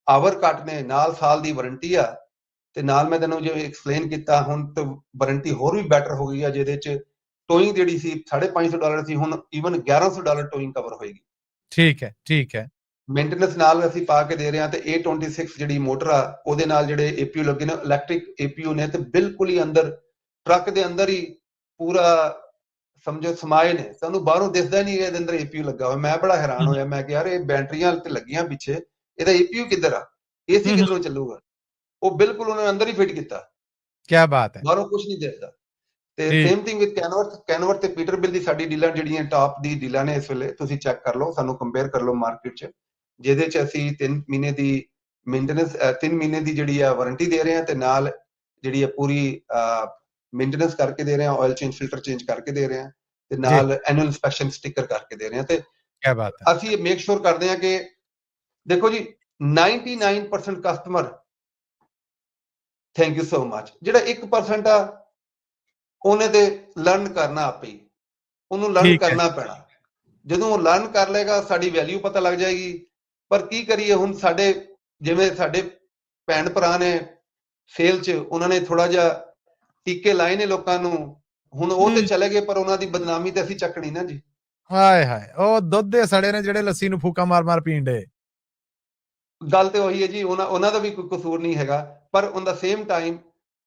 ਆਵਰ ਕੱਟ ਨੇ, ਨਾਲ ਸਾਲ ਦੀ ਵਾਰੰਟੀ ਆ, ਤੇ ਨਾਲ ਮੈਂ ਤੈਨੂੰ ਜਿਵੇਂ ਐਕਸਪਲੇਨ ਕੀਤਾ ਹੁਣ ਤੇ ਵਾਰੰਟੀ ਹੋਰ ਵੀ ਬੈਟਰ ਹੋ ਗਈ ਆ, ਜਿਹਦੇ 'ਚ ਟੋਇੰਗ ਜਿਹੜੀ ਸੀ $550 ਸੀ, ਹੁਣ ਈਵਨ $1100 ਟੋਇੰਗ ਕਵਰ ਹੋਏਗੀ। ਠੀਕ ਹੈ ਮੇਨਟੇਨੈਂਸ ਨਾਲ ਅਸੀਂ ਪਾ ਕੇ ਦੇ ਰਹੇ ਹਾਂ। ਤੇ A26 ਜਿਹੜੀ ਮੋਟਰ ਆ ਉਹਦੇ ਨਾਲ ਜਿਹੜੇ APU ਲੱਗੇ ਨੇ ਇਲੈਕਟ੍ਰਿਕ APU ਨੇ, ਤੇ ਬਿਲਕੁਲ ਹੀ ਅੰਦਰ ਟਰੱਕ ਦੇ ਅੰਦਰ ਹੀ ਪੂਰਾ ਸਮਝੋ ਸਮਾਏ ਨੇ, ਤੁਹਾਨੂੰ ਬਾਹਰੋਂ ਦਿਸਦਾ ਨਹੀਂ ਇਹਦੇ ਅੰਦਰ APU ਲੱਗਾ ਹੋਇਆ। ਮੈਂ ਬੜਾ ਹੈਰਾਨ ਹੋਇਆ, ਮੈਂ ਕਿਹਾ ਯਾਰ ਇਹ ਬੈਟਰੀਆਂ ਤੇ ਲੱਗੀਆਂ ਪਿੱਛੇ, ਇਹਦਾ APU ਕਿੱਧਰ ਆ, AC ਕਿੱਧਰੋਂ ਚੱਲੂਗਾ। ਉਹ ਬਿਲਕੁਲ ਉਹਨਾਂ ਨੇ ਅੰਦਰ ਹੀ ਫਿੱਟ ਕੀਤਾ, ਕੀ ਬਾਤ ਹੈ, ਬਾਹਰੋਂ ਕੁਝ ਨਹੀਂ ਦਿਸਦਾ। ਤੇ ਠੀਕ ਸੇਮ ਥਿੰਗ ਵਿਦ ਕੈਨਵਰ ਤੇ ਪੀਟਰਬਿਲ ਦੀ ਸਾਡੀ ਡੀਲਾਂ ਜਿਹੜੀਆਂ ਟਾਪ ਦੀ ਡੀਲਾਂ ਨੇ ਇਸ ਵੇਲੇ, ਤੁਸੀਂ ਚੈੱਕ ਕਰ ਲਓ, ਸਾਨੂੰ ਕੰਪੇਅਰ ਕਰ ਲਓ ਮਾਰਕੀਟ 'ਚ, ਜਿਹਦੇ 'ਚ ਅਸੀਂ 3 ਮਹੀਨੇ ਦੀ ਮੇਨਟੇਨੈਂਸ 3 ਮਹੀਨੇ ਦੀ ਜਿਹੜੀ ਆ ਵਾਰੰਟੀ ਦੇ ਰਹੇ ਹਾਂ, ਤੇ ਨਾਲ ਜਿਹੜੀ ਆ ਪੂਰੀ ਮੇਨਟੇਨੈਂਸ ਕਰਕੇ ਦੇ ਰਹੇ ਹਾਂ, ਆਇਲ ਚੇਂਜ, ਫਿਲਟਰ ਚੇਂਜ ਕਰਕੇ ਦੇ ਰਹੇ ਹਾਂ, ਤੇ ਨਾਲ ਐਨੂਅਲ ਇੰਸਪੈਕਸ਼ਨ ਸਟicker ਕਰਕੇ ਦੇ ਰਹੇ ਹਾਂ। ਤੇ ਕੀ ਬਾਤ ਹੈ, ਅਸੀਂ ਮੇਕ ਸ਼ੋਰ ਕਰਦੇ ਹਾਂ ਕਿ ਦੇਖੋ ਜੀ 99% customer thank you so much, ਜਿਹੜਾ 1% ਆ ਉਹਨੇ ਤੇ ਲਰਨ ਕਰਨਾ ਆਪੇ ਹੀ, ਉਹਨੂੰ ਲਰਨ ਕਰਨਾ ਪੈਣਾ। ਜਦੋਂ ਉਹ ਲਰਨ ਕਰ ਲਏਗਾ ਸਾਡੀ ਵੈਲਿਊ ਪਤਾ ਲੱਗ ਜਾਏਗੀ। ਪਰ ਕੀ ਕਰੀਏ, ਹੁਣ ਸਾਡੇ ਜਿਵੇਂ ਸਾਡੇ ਭੈਣ ਭਰਾ ਨੇ ਸੇਲ 'ਚ, ਉਹਨਾਂ ਨੇ ਥੋੜਾ ਜਿਹਾ ਟੀਕੇ ਲਾਏ ਨੇ ਲੋਕਾਂ ਨੂੰ, ਹੁਣ ਉਹ ਤੇ ਚਲੇ ਗਏ, ਪਰ ਉਹਨਾਂ ਦੀ ਬਦਨਾਮੀ ਤੇ ਅਸੀਂ ਚੱਕਣੀ ਨਾ ਜੀ। ਹਾਏ ਹਾਏ, ਉਹ ਦੁੱਧ ਦੇ ਸੜੇ ਨੇ ਜਿਹੜੇ ਲੱਸੀ ਨੂੰ ਫੂਕਾ ਮਾਰ ਪੀਣ ਦੇ। ਗੱਲ ਤੇ ਉਹੀ ਹੈ ਜੀ, ਉਹਨਾਂ ਦਾ ਵੀ ਕੋਈ ਕਸੂਰ ਨਹੀਂ ਹੈਗਾ, ਪਰ ਔਨ ਦਾ ਸੇਮ ਟਾਈਮ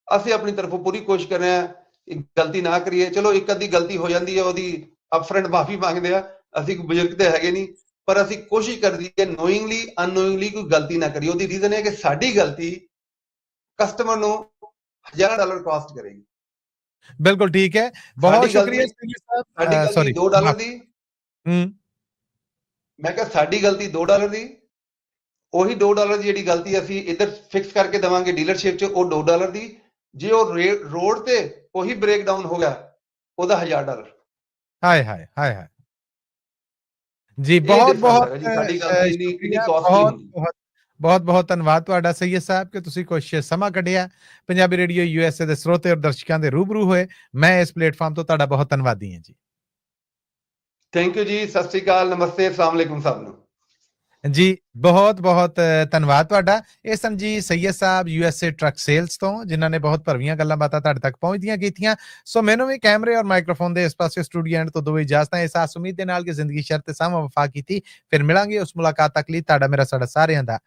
ਅਸੀਂ ਆਪਣੀ ਤਰਫੋਂ ਪੂਰੀ ਕੋਸ਼ਿਸ਼ ਕਰ ਰਹੇ ਹਾਂ ਗਲਤੀ ਨਾ ਕਰੀਏ। ਚਲੋ ਇੱਕ ਅੱਧੀ ਗਲਤੀ ਹੋ ਜਾਂਦੀ ਹੈ, ਉਹਦੀ ਅਪਫਰੰਟ ਮਾਫੀ ਮੰਗਦੇ ਆ, ਅਸੀਂ ਬਜ਼ੁਰਗ ਤੇ ਹੈਗੇ ਨਹੀਂ, ਪਰ ਅਸੀਂ ਕੋਸ਼ਿਸ਼ ਕਰਦੀ ਹੈ ਨੋਇੰਗਲੀ ਅਨਨੋਇੰਗਲੀ ਕੋਈ ਗਲਤੀ ਨਾ ਕਰੀਏ। ਉਹਦੀ ਰੀਜ਼ਨ ਹੈ ਕਿ ਸਾਡੀ ਗਲਤੀ ਕਸਟਮਰ ਨੂੰ $1000 ਕਾਸਟ ਕਰੇਗੀ। ਬਿਲਕੁਲ ਠੀਕ ਹੈ, ਬਹੁਤ ਸ਼ੁਕਰੀਆ ਸਾਡੀ ਗਲਤੀ $2 ਦੀ, ਮੈਂ ਕਿਹਾ ਸਾਡੀ ਗਲਤੀ $2 ਦੀ, ਉਹੀ $2 ਦੀ ਜਿਹੜੀ ਗਲਤੀ ਅਸੀਂ ਇੱਧਰ ਫਿਕਸ ਕਰਕੇ ਦੇਵਾਂਗੇ ਡੀਲਰਸ਼ਿਪ 'ਚ, ਉਹ $2 ਦੀ, ਜੇ ਉਹ ਰੋਡ ਤੇ ਉਹੀ ਬ੍ਰੇਕਡਾਊਨ ਹੋ ਗਿਆ ਉਹਦਾ $1000। ਹਾਏ ਹਾਏ ਹਾਏ ਹਾਏ ਜੀ, ਇਹ ਬਹੁਤ ਡਿਫਰੈਂਸ ਬਹੁਤ ਹੈਗਾ ਜੀ, ਸਾਡੀ ਗਲਤੀ ਇੰਨੀ ਸ਼ੁਕਰੀਆ, ਕਾਸਟਲੀ ਬਹੁਤ ਹੁੰਦੀ। ਬਹੁਤ ਬਹੁਤ ਬਹੁਤ ਧੰਨਵਾਦ ਤੁਹਾਡਾ ਸੈਯਦ ਸਾਹਿਬ ਕਿ ਤੁਸੀਂ ਕੁਛ ਸਮਾਂ ਕੱਢਿਆ, ਪੰਜਾਬੀ ਰੇਡੀਓ USA ਦੇ ਸਰੋਤੇ ਔਰ ਦਰਸ਼ਕਾਂ ਦੇ ਰੂਬਰੂ ਹੋਏ। ਮੈਂ ਇਸ ਪਲੇਟਫਾਰਮ ਤੋਂ ਤੁਹਾਡਾ ਬਹੁਤ ਧੰਨਵਾਦੀ ਹਾਂ ਜੀ। ਥੈਂਕ ਯੂ ਜੀ, ਸਤਿ ਸ੍ਰੀ ਅਕਾਲ, ਨਮਸਤੇ, ਅਸਲਾਮ ਵਾਲੇਕੁਮ ਸਭ ਨੂੰ। ਜੀ ਬਹੁਤ ਬਹੁਤ ਧੰਨਵਾਦ ਤੁਹਾਡਾ। ਇਹ ਸਨ ਜੀ ਸੈਯਦ ਸਾਹਿਬ USA ਟਰੱਕ ਸੇਲਸ ਤੋਂ, ਜਿਨ੍ਹਾਂ ਨੇ ਬਹੁਤ ਭਰਵੀਆਂ ਗੱਲਾਂ ਬਾਤਾਂ ਤੁਹਾਡੇ ਤੱਕ ਪਹੁੰਚਦੀਆਂ ਕੀਤੀਆਂ। ਸੋ ਮੈਨੂੰ ਵੀ ਕੈਮਰੇ ਔਰ ਮਾਈਕ੍ਰੋਫੋਨ ਦੇ ਇਸ ਪਾਸੇ ਸਟੂਡੀਓ ਐਂਡ ਤੋਂ ਦੋਵੇਂ ਇਜਾਜ਼ਤਾਂ, ਇਸ ਆਸ ਉਮੀਦ ਦੇ ਨਾਲ ਕਿ ਜ਼ਿੰਦਗੀ ਸ਼ਰਤ ਸਾਂਭ ਵਫਾ ਕੀਤੀ। ਫਿਰ ਮਿਲਾਂਗੇ, ਉਸ ਮੁਲਾਕਾਤ ਤੱਕ ਲਈ ਤੁਹਾਡਾ ਮੇਰਾ ਸਾਡਾ ਸਾਰਿਆਂ ਦਾ